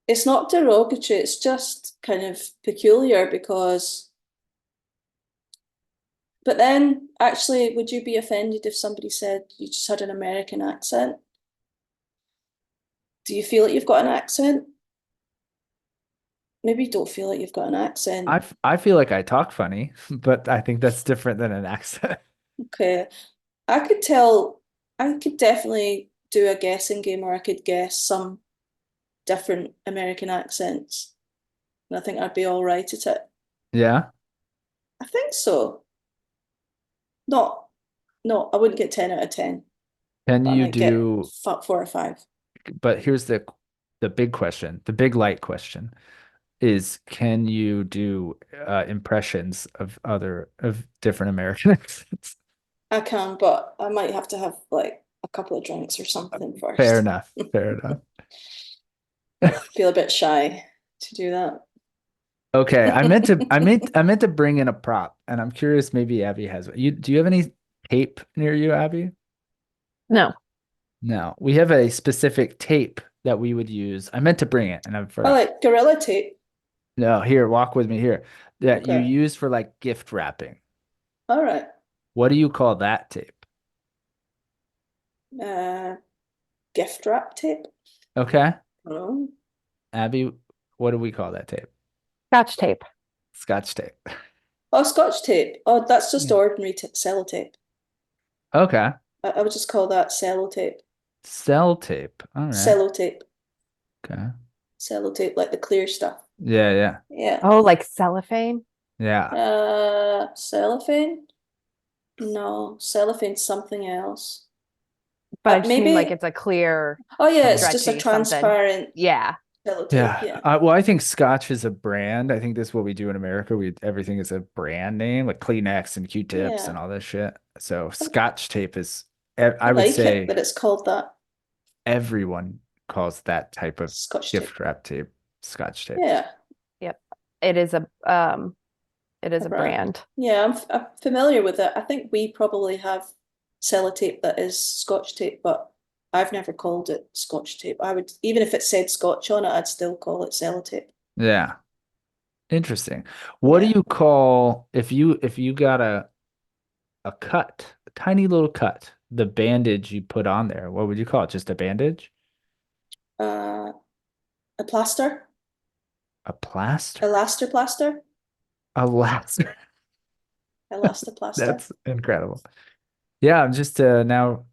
Speaker 1: It's not derogatory, it's just kind of peculiar because, but then actually, would you be offended if somebody said you just had an American accent? Do you feel like you've got an accent? Maybe you don't feel like you've got an accent.
Speaker 2: I feel like I talk funny, but I think that's different than an accent.
Speaker 1: Okay. I could tell, I could definitely do a guessing game where I could guess some different American accents. And I think I'd be all right at it.
Speaker 2: Yeah.
Speaker 1: I think so. Not, no, I wouldn't get 10 out of 10,
Speaker 2: Can
Speaker 1: but I
Speaker 2: you
Speaker 1: might get
Speaker 2: do,
Speaker 1: 4 or 5.
Speaker 2: but here's the big question, the big light question is can you do impressions of different American accents?
Speaker 1: I can, but I might have to have like a couple of drinks or something
Speaker 2: Fair
Speaker 1: first.
Speaker 2: enough. Fair enough.
Speaker 1: Feel a bit shy to do that.
Speaker 2: Okay, I meant to bring in a prop, and I'm curious maybe Abby has one. Do you have any tape near you, Abby?
Speaker 3: No.
Speaker 2: No. We have a specific tape that we would use. I meant to bring it and I
Speaker 1: I
Speaker 2: forgot.
Speaker 1: like Gorilla Tape.
Speaker 2: No, here, walk with me here. That you
Speaker 1: Okay.
Speaker 2: use for like gift wrapping.
Speaker 1: All right.
Speaker 2: What do you call that tape?
Speaker 1: Uh, Gift wrap tape.
Speaker 2: Okay.
Speaker 1: Oh,
Speaker 2: Abby, what do we call that tape?
Speaker 3: Scotch tape.
Speaker 2: Scotch tape.
Speaker 1: oh, Scotch tape. Oh, that's just
Speaker 2: Yeah.
Speaker 1: ordinary sellotape.
Speaker 2: Okay.
Speaker 1: I would just call that sellotape.
Speaker 2: Cell tape. All right.
Speaker 1: Sellotape.
Speaker 2: Okay.
Speaker 1: Sellotape, like the clear stuff.
Speaker 2: Yeah, yeah.
Speaker 1: Yeah.
Speaker 3: Oh, like cellophane?
Speaker 2: Yeah.
Speaker 1: Cellophane? No, cellophane's something else.
Speaker 3: But I just mean like
Speaker 1: maybe.
Speaker 3: it's a clear
Speaker 1: Oh yeah, it's just a
Speaker 3: stretchy something.
Speaker 1: transparent
Speaker 3: Yeah.
Speaker 1: sellotape.
Speaker 2: Yeah.
Speaker 1: Yeah.
Speaker 2: Well, I think Scotch is a brand. I think this is what we do in America. Everything is a brand name, like Kleenex and Q-tips and
Speaker 1: Yeah.
Speaker 2: all this shit. So
Speaker 1: I
Speaker 2: Scotch tape is,
Speaker 1: I
Speaker 2: I would
Speaker 1: like it
Speaker 2: say
Speaker 1: that it's called that.
Speaker 2: everyone calls that type of
Speaker 1: Scotch tape.
Speaker 2: gift wrap tape Scotch tape.
Speaker 1: Yeah,
Speaker 3: Yep. It is a
Speaker 1: a brand.
Speaker 3: brand.
Speaker 1: Yeah, I'm familiar with it. I think we probably have sellotape that is Scotch tape, but I've never called it Scotch tape. I would, even if it said Scotch on it, I'd still call it sellotape.
Speaker 2: Yeah. Interesting. What do
Speaker 1: Yeah.
Speaker 2: you call if you got a cut, a tiny little cut, the bandage you put on there, what would you call it? Just a bandage?
Speaker 1: Uh, a plaster,
Speaker 2: A plaster?
Speaker 1: elastoplaster,
Speaker 2: A laster.
Speaker 1: elastoplaster.
Speaker 2: That's incredible. Yeah, I'm just now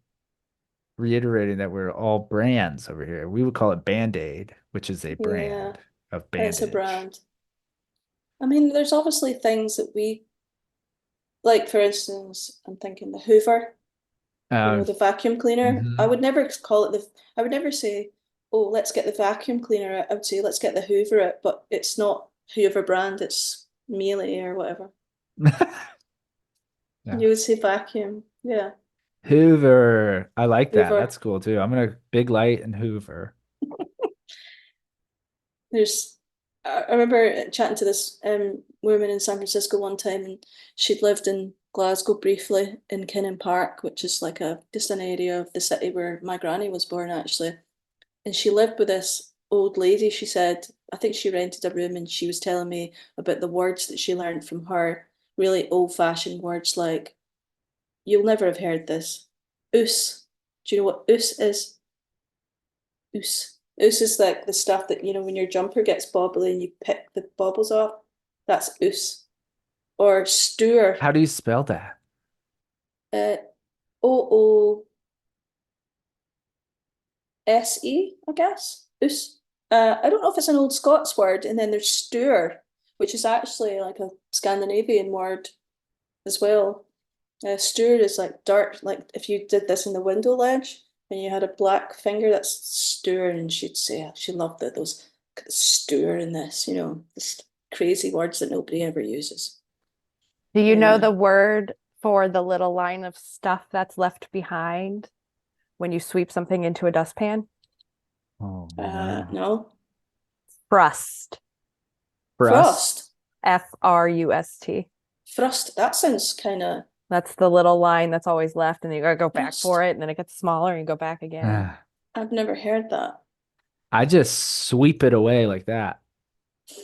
Speaker 2: reiterating that we're all brands over here. We would call it Band-Aid, which is a
Speaker 1: Yeah,
Speaker 2: brand of
Speaker 1: it's a
Speaker 2: bandage.
Speaker 1: brand. I mean, there's obviously things that we like, for instance, I'm thinking the Hoover,
Speaker 2: Um,
Speaker 1: the vacuum cleaner. I
Speaker 2: mhm.
Speaker 1: would never call it I would never say, oh, let's get the vacuum cleaner out. I would say, let's get the Hoover out, but it's not Hoover brand, it's Mealy or whatever.
Speaker 2: Yeah.
Speaker 1: You would say vacuum. Yeah.
Speaker 2: Hoover. I like that.
Speaker 1: Hoover.
Speaker 2: That's cool too. I'm gonna Big Light and Hoover.
Speaker 1: There's, I remember chatting to this woman in San Francisco one time, and she'd lived in Glasgow briefly in Kinnan Park, which is like just an area of the city where my granny was born actually. And she lived with this old lady. She said, I think she rented a room, and she was telling me about the words that she learned from her, really old-fashioned words like, you'll never have heard this. Oos. Do you know what oos is? Oos. Oos is like the stuff that, when your jumper gets bobbly and you pick the bobbles off. That's oos. Or stour.
Speaker 2: How do you spell that?
Speaker 1: O-O-S-E, I guess. Oos. I don't know if it's an old Scots word. And then there's stour, which is actually like a Scandinavian word as well. Stour is like dirt. Like if you did this in the window ledge and you had a black finger, that's stour. And she'd say she loved that those stour in this, just crazy words that nobody ever uses.
Speaker 3: Do you know
Speaker 1: Yeah.
Speaker 3: the word for the little line of stuff that's left behind when you sweep something into a dustpan?
Speaker 2: Oh no.
Speaker 1: No.
Speaker 3: Frust.
Speaker 1: Frost.
Speaker 3: Frust.
Speaker 1: Frost. That sounds kind of
Speaker 3: That's the little line that's always left, and you gotta go back
Speaker 1: Frust.
Speaker 3: for it, and then it gets smaller and you go back again.
Speaker 1: I've never heard that.
Speaker 2: I just sweep it away like that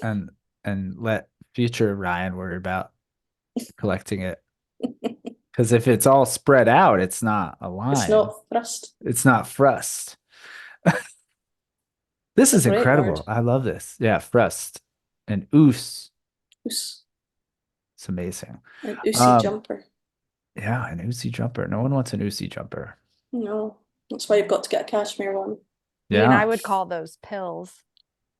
Speaker 2: and let future Ryan worry about collecting it. Because if it's all spread out, it's not a
Speaker 1: It's
Speaker 2: line.
Speaker 1: not frost.
Speaker 2: It's not frust. This
Speaker 1: It's
Speaker 2: is
Speaker 1: a great
Speaker 2: incredible.
Speaker 1: word.
Speaker 2: I love this. Yeah, frust and oos.
Speaker 1: Oos.
Speaker 2: It's amazing.
Speaker 1: An oosy jumper.
Speaker 2: Yeah, an oozy jumper. No one wants an oozy jumper.
Speaker 1: No. That's why you've got to get a cashmere one.
Speaker 3: I mean, I
Speaker 2: Yeah.
Speaker 3: would call those pills.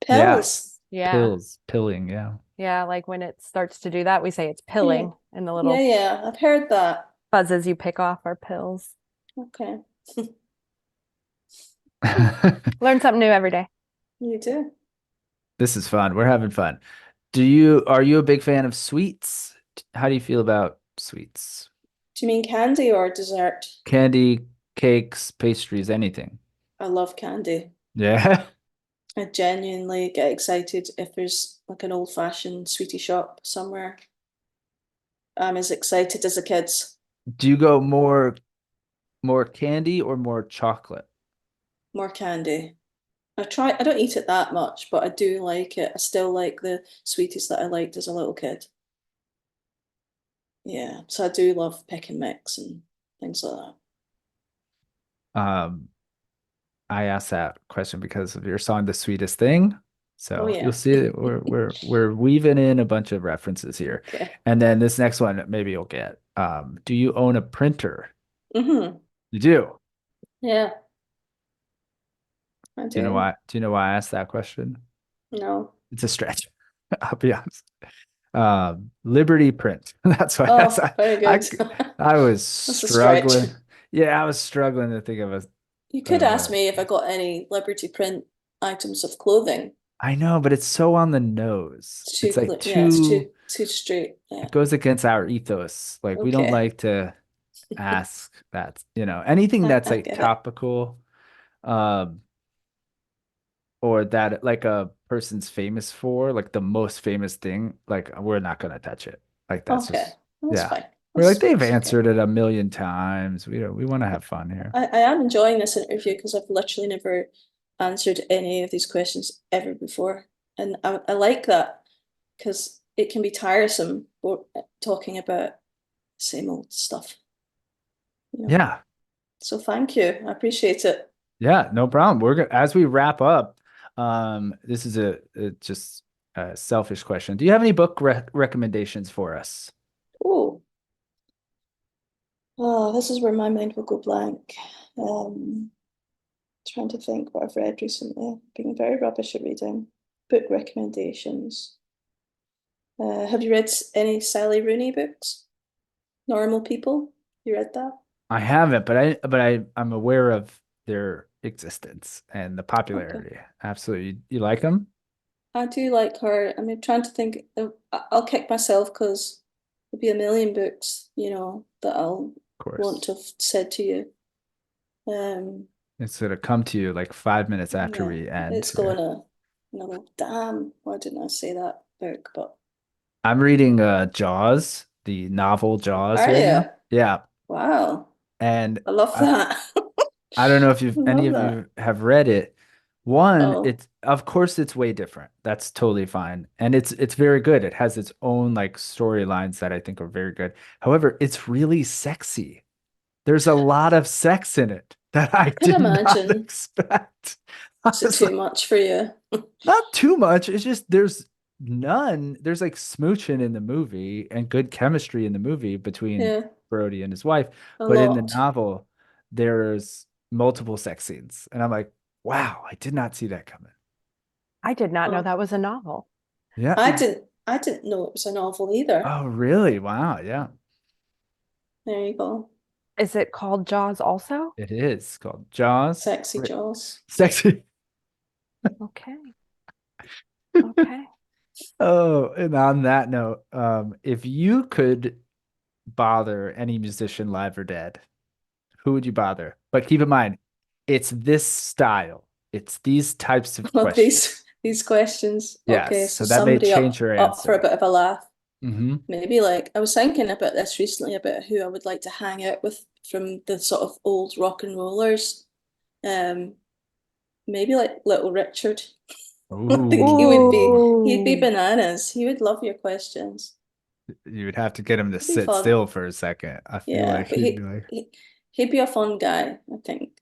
Speaker 1: Pills.
Speaker 3: Yeah.
Speaker 2: Pills, pilling, yeah.
Speaker 3: Yeah, like when it starts to do that, we say it's pilling, and the little
Speaker 1: Yeah, I've heard that.
Speaker 3: buzzes you pick off are pills.
Speaker 1: Okay.
Speaker 3: Learn something new every day.
Speaker 1: You do.
Speaker 2: This is fun. We're having fun. Are you a big fan of sweets? How do you feel about sweets?
Speaker 1: Do you mean candy or dessert?
Speaker 2: Candy, cakes, pastries, anything.
Speaker 1: I love candy.
Speaker 2: Yeah.
Speaker 1: I genuinely get excited if there's like an old-fashioned sweetie shop somewhere. I'm as excited as the kids.
Speaker 2: Do you go more candy or more chocolate?
Speaker 1: More candy. I don't eat it that much, but I do like it. I still like the sweeties that I liked as a little kid. Yeah, so I do love pick and mix and things like that.
Speaker 2: I asked that question because of your song "The Sweetest Thing." So
Speaker 1: Oh yeah.
Speaker 2: you'll see it. We're weaving in a bunch of references here.
Speaker 1: Okay.
Speaker 2: And then this next one, maybe you'll get. Do you own a printer?
Speaker 1: Mm-hmm.
Speaker 2: You do.
Speaker 1: Yeah, I
Speaker 2: Do you know
Speaker 1: do.
Speaker 2: why? Do you know why I asked that question?
Speaker 1: No.
Speaker 2: It's a stretch. I'll be honest. Liberty Print. That's why
Speaker 1: Oh, very
Speaker 2: I
Speaker 1: good.
Speaker 2: I was
Speaker 1: That's a stretch.
Speaker 2: struggling. Yeah, I was struggling to think of
Speaker 1: You could ask me if I got any Liberty print items of clothing.
Speaker 2: I know, but it's so on the nose.
Speaker 1: It's
Speaker 2: It's like
Speaker 1: yeah, it's
Speaker 2: too,
Speaker 1: too straight. Yeah.
Speaker 2: it goes against our ethos. Like we don't
Speaker 1: Okay.
Speaker 2: like to ask that, anything that's
Speaker 1: I
Speaker 2: like
Speaker 1: get it.
Speaker 2: topical, um, or that like a person's famous for, like the most famous thing, like we're not gonna touch it. Like that's
Speaker 1: Okay.
Speaker 2: just,
Speaker 1: That's
Speaker 2: yeah.
Speaker 1: fine.
Speaker 2: We're like they've
Speaker 1: That's okay.
Speaker 2: answered it a million times. We want to have fun here.
Speaker 1: I am enjoying this interview because I've literally never answered any of these questions ever before. And I like that because it can be tiresome talking about same old stuff.
Speaker 2: Yeah.
Speaker 1: So thank you. I appreciate it.
Speaker 2: Yeah, no problem. We're gonna as we wrap up, this is a just a selfish question. Do you have any book recommendations for us?
Speaker 1: Oh, this is where my mind will go blank. Trying to think what I've read recently. Being very rubbish at reading. Book recommendations. Have you read any Sally Rooney books? Normal People? You read that?
Speaker 2: I haven't, but I'm aware of their existence and the
Speaker 1: Okay.
Speaker 2: popularity. Absolutely. You like them?
Speaker 1: I do like her. I mean, trying to think, I'll kick myself because there'll be a million books, that I'll
Speaker 2: Of
Speaker 1: want
Speaker 2: course.
Speaker 1: to have said to you. Um,
Speaker 2: It's gonna come to you like 5 minutes after
Speaker 1: yeah,
Speaker 2: we end
Speaker 1: it's
Speaker 2: here.
Speaker 1: going to, go, damn, why didn't I say that book? But
Speaker 2: I'm reading Jaws, the novel Jaws
Speaker 1: are
Speaker 2: right
Speaker 1: you?
Speaker 2: now. Yeah.
Speaker 1: Wow,
Speaker 2: And
Speaker 1: I love
Speaker 2: I,
Speaker 1: that.
Speaker 2: I don't know if
Speaker 1: I
Speaker 2: any
Speaker 1: love
Speaker 2: of
Speaker 1: that.
Speaker 2: you have read it. One,
Speaker 1: Oh,
Speaker 2: it's of course it's way different. That's totally fine. And it's very good. It has its own like storylines that I think are very good. However, it's really sexy. There's a lot of sex in it that I
Speaker 1: I could
Speaker 2: did not
Speaker 1: imagine.
Speaker 2: expect. I
Speaker 1: Is it
Speaker 2: was
Speaker 1: too
Speaker 2: like,
Speaker 1: much for you?
Speaker 2: not too much. It's just there's none. There's like smooching in the movie and good chemistry in the movie between
Speaker 1: Yeah,
Speaker 2: Brody and his wife.
Speaker 1: a
Speaker 2: But in the
Speaker 1: lot.
Speaker 2: novel, there's multiple sex scenes. And I'm like, wow, I did not see that coming.
Speaker 3: I did not know
Speaker 1: Oh,
Speaker 3: that was a novel.
Speaker 2: Yeah.
Speaker 1: I didn't know it was a novel either.
Speaker 2: Oh, really? Wow. Yeah.
Speaker 1: There you go.
Speaker 3: Is it called Jaws also?
Speaker 2: It is called Jaws.
Speaker 1: Sexy Jaws.
Speaker 2: Sexy.
Speaker 3: Okay. Okay.
Speaker 2: Oh, and on that note, if you could bother any musician live or dead, who would you bother? But keep in mind, it's this style. It's these types of
Speaker 1: Of
Speaker 2: questions.
Speaker 1: these questions.
Speaker 2: Yes.
Speaker 1: Okay, so
Speaker 2: So that may
Speaker 1: somebody
Speaker 2: change your
Speaker 1: up for a
Speaker 2: answer.
Speaker 1: bit of a laugh.
Speaker 2: Hmm.
Speaker 1: Maybe like I was thinking about this recently about who I would like to hang out with from the sort of old rock and rollers. Um, Maybe like Little Richard. I think
Speaker 2: Ooh.
Speaker 1: he'd be
Speaker 3: Ooh.
Speaker 1: bananas. He would love your questions.
Speaker 2: You would have to get him to
Speaker 1: It'd be
Speaker 2: sit
Speaker 1: fun.
Speaker 2: still for a second. I feel
Speaker 1: Yeah,
Speaker 2: like
Speaker 1: but
Speaker 2: he'd be like,
Speaker 1: he'd be a fun guy, I think.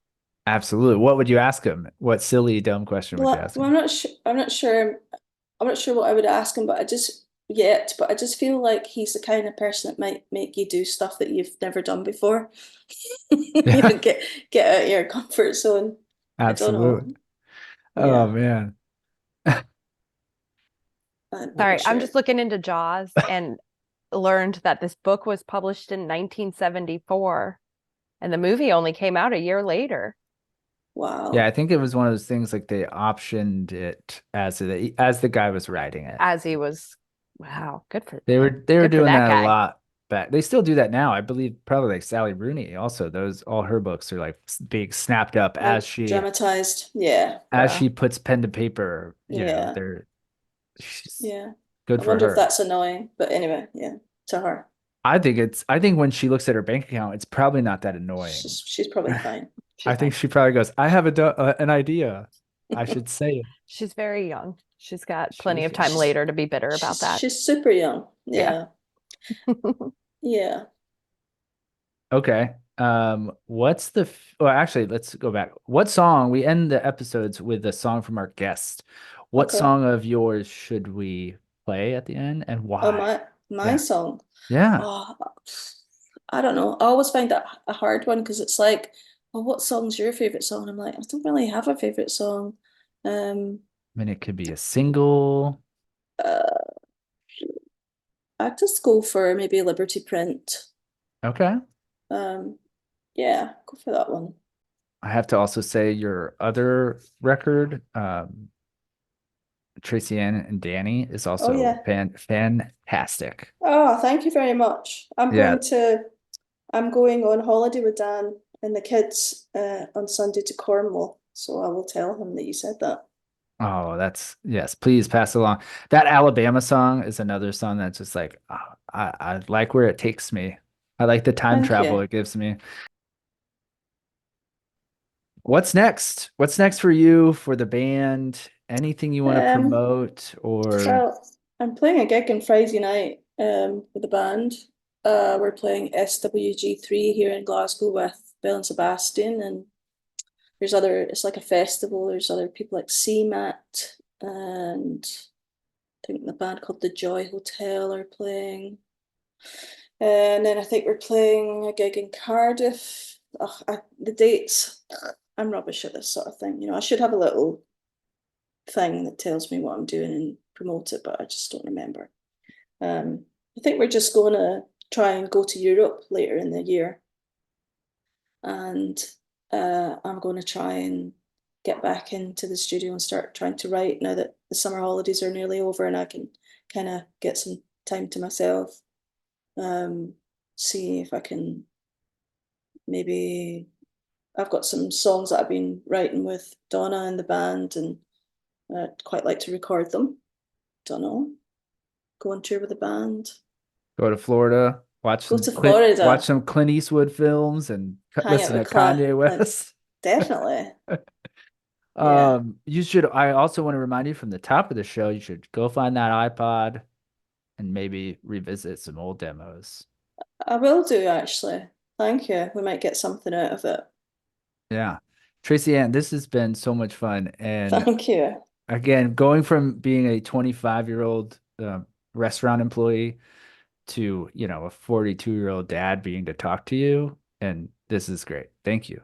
Speaker 2: absolutely. What would you ask him? What silly, dumb question would you ask
Speaker 1: Well,
Speaker 2: him?
Speaker 1: I'm not sure. I'm not sure what I would ask him, but I just feel like he's the kind of person that might make you do stuff that you've never done before.
Speaker 2: Yeah,
Speaker 1: Get out of your comfort zone. I don't
Speaker 2: absolutely.
Speaker 1: know.
Speaker 2: Oh
Speaker 1: Yeah,
Speaker 2: man.
Speaker 1: I'm not
Speaker 3: Sorry, I'm
Speaker 1: sure.
Speaker 3: just looking into Jaws and learned that this book was published in 1974 and the movie only came out a year later.
Speaker 2: Yeah,
Speaker 1: Wow.
Speaker 2: I think it was one of those things like they optioned it as the guy was writing it.
Speaker 3: As he was, wow,
Speaker 2: They were
Speaker 3: good for
Speaker 2: doing
Speaker 3: that
Speaker 2: that a
Speaker 3: guy.
Speaker 2: lot back. They still do that now. I believe probably like Sally Rooney also. Those all her books are like being snapped up
Speaker 1: Like dramatized. Yeah,
Speaker 2: as
Speaker 3: Yeah.
Speaker 2: she puts pen to paper,
Speaker 1: yeah,
Speaker 2: they're she's
Speaker 1: yeah.
Speaker 2: good
Speaker 1: I
Speaker 2: for
Speaker 1: wonder if
Speaker 2: her.
Speaker 1: that's annoying, but anyway, yeah, to her.
Speaker 2: I think when she looks at her bank account, it's probably not that annoying.
Speaker 1: She's probably fine.
Speaker 3: She's
Speaker 2: I think
Speaker 3: fine.
Speaker 2: she probably goes, I have an idea. I should say it.
Speaker 3: She's very young. She's got
Speaker 2: She
Speaker 3: plenty
Speaker 2: is
Speaker 3: of time
Speaker 2: young.
Speaker 3: later to be bitter about that.
Speaker 1: She's super young.
Speaker 3: Yeah.
Speaker 1: Yeah, yeah.
Speaker 2: Okay. Well, actually, let's go back. What song? We end the episodes with a song from our guest. What
Speaker 1: Okay.
Speaker 2: song of yours should we play at the end and
Speaker 1: Oh,
Speaker 2: why?
Speaker 1: my
Speaker 2: Yeah.
Speaker 1: song.
Speaker 2: Yeah.
Speaker 1: Oh, I don't know. I always find that a hard one because it's like, well, what song's your favorite song? I'm like, I don't really have a favorite song. Um,
Speaker 2: I mean, it could be a single.
Speaker 1: uh, I'd just go for maybe Liberty Print.
Speaker 2: Okay.
Speaker 1: Um, yeah, go for that one.
Speaker 2: I have to also say your other record, Tracyanne and Danny, is
Speaker 1: Oh
Speaker 2: also
Speaker 1: yeah.
Speaker 2: fantastic.
Speaker 1: Oh, thank you very much.
Speaker 2: Yeah.
Speaker 1: I'm going on holiday with Dan and the kids on Sunday to Cornwall, so I will tell him that you said that.
Speaker 2: Oh, that's yes. Please pass along. That Alabama song is another song that's just like I like where it takes me. I like the time
Speaker 1: Thank
Speaker 2: travel
Speaker 1: you.
Speaker 2: it gives me. What's next? What's next for you for the band? Anything you want to
Speaker 1: Um,
Speaker 2: promote or
Speaker 1: well, I'm playing a gig on Friday night with the band. We're playing SWG3 here in Glasgow with Bill and Sebastian, and it's like a festival. There's other people like CMAT, and I think the band called the Joy Hotel are playing. And then I think we're playing a gig in Cardiff. The dates, I'm rubbish at this sort of thing. I should have a little thing that tells me what I'm doing and promote it, but I just don't remember. I think we're just going to try and go to Europe later in the year. And I'm going to try and get back into the studio and start trying to write now that the summer holidays are nearly over and I can kind of get some time to myself. See if I can maybe I've got some songs that I've been writing with Donna and the band, and I'd quite like to record them. Don't know. Go on tour with the band.
Speaker 2: go to Florida,
Speaker 1: Go to Florida.
Speaker 2: Watch some Clint Eastwood films and
Speaker 1: Hang out
Speaker 2: listen
Speaker 1: with
Speaker 2: to Kanye
Speaker 1: Clint.
Speaker 2: West.
Speaker 1: Definitely. Yeah.
Speaker 2: I also want to remind you from the top of the show, you should go find that iPod and maybe revisit some old demos.
Speaker 1: I will do actually. Thank you. We might get something out of it.
Speaker 2: Yeah. Tracyanne, this has been so much fun. And
Speaker 1: Thank you.
Speaker 2: again, going from being a 25-year-old restaurant employee to, a 42-year-old dad being to talk to you. And this is great. Thank you.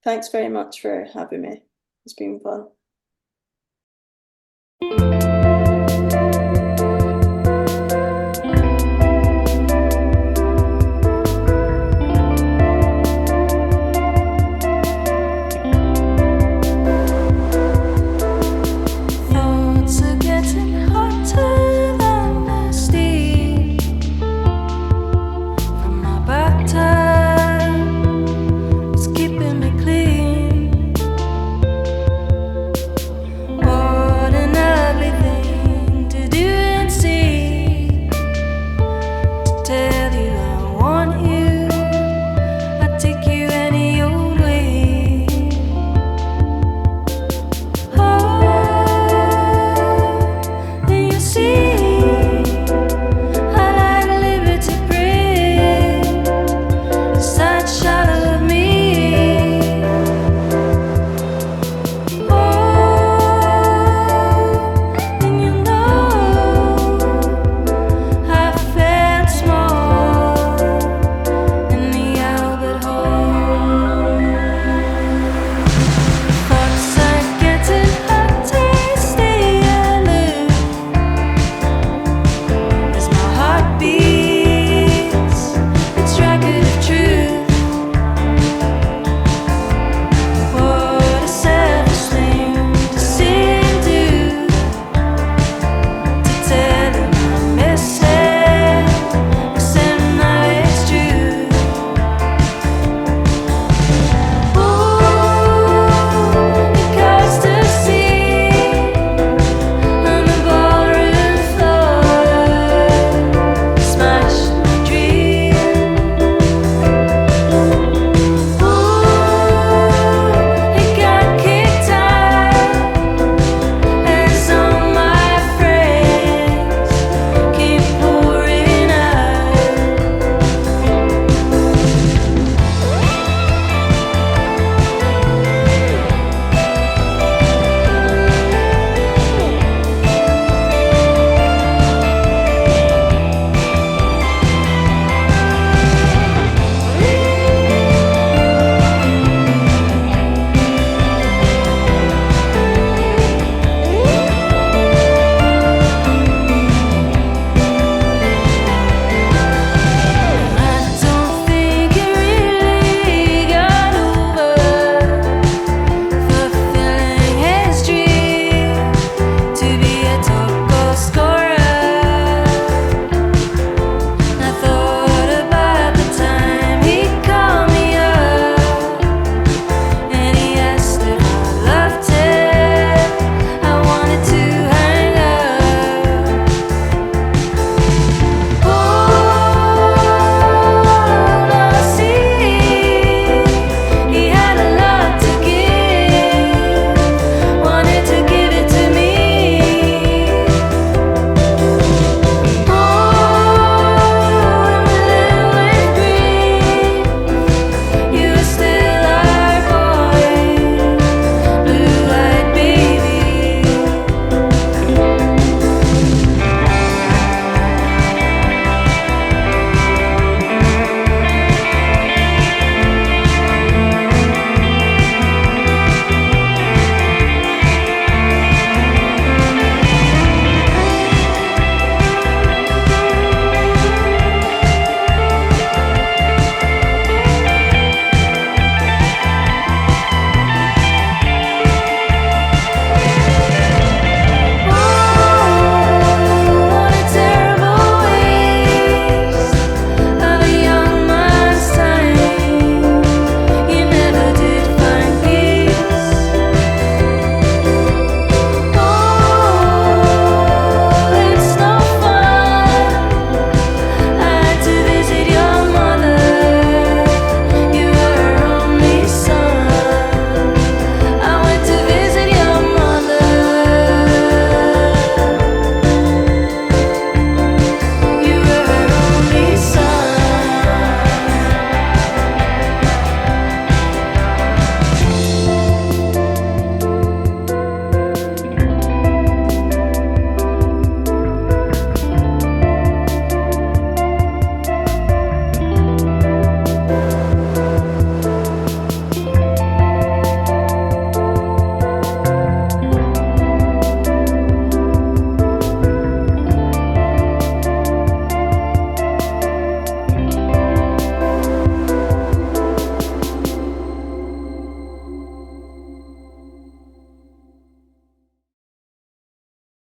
Speaker 1: Thanks very much for having me. It's been fun.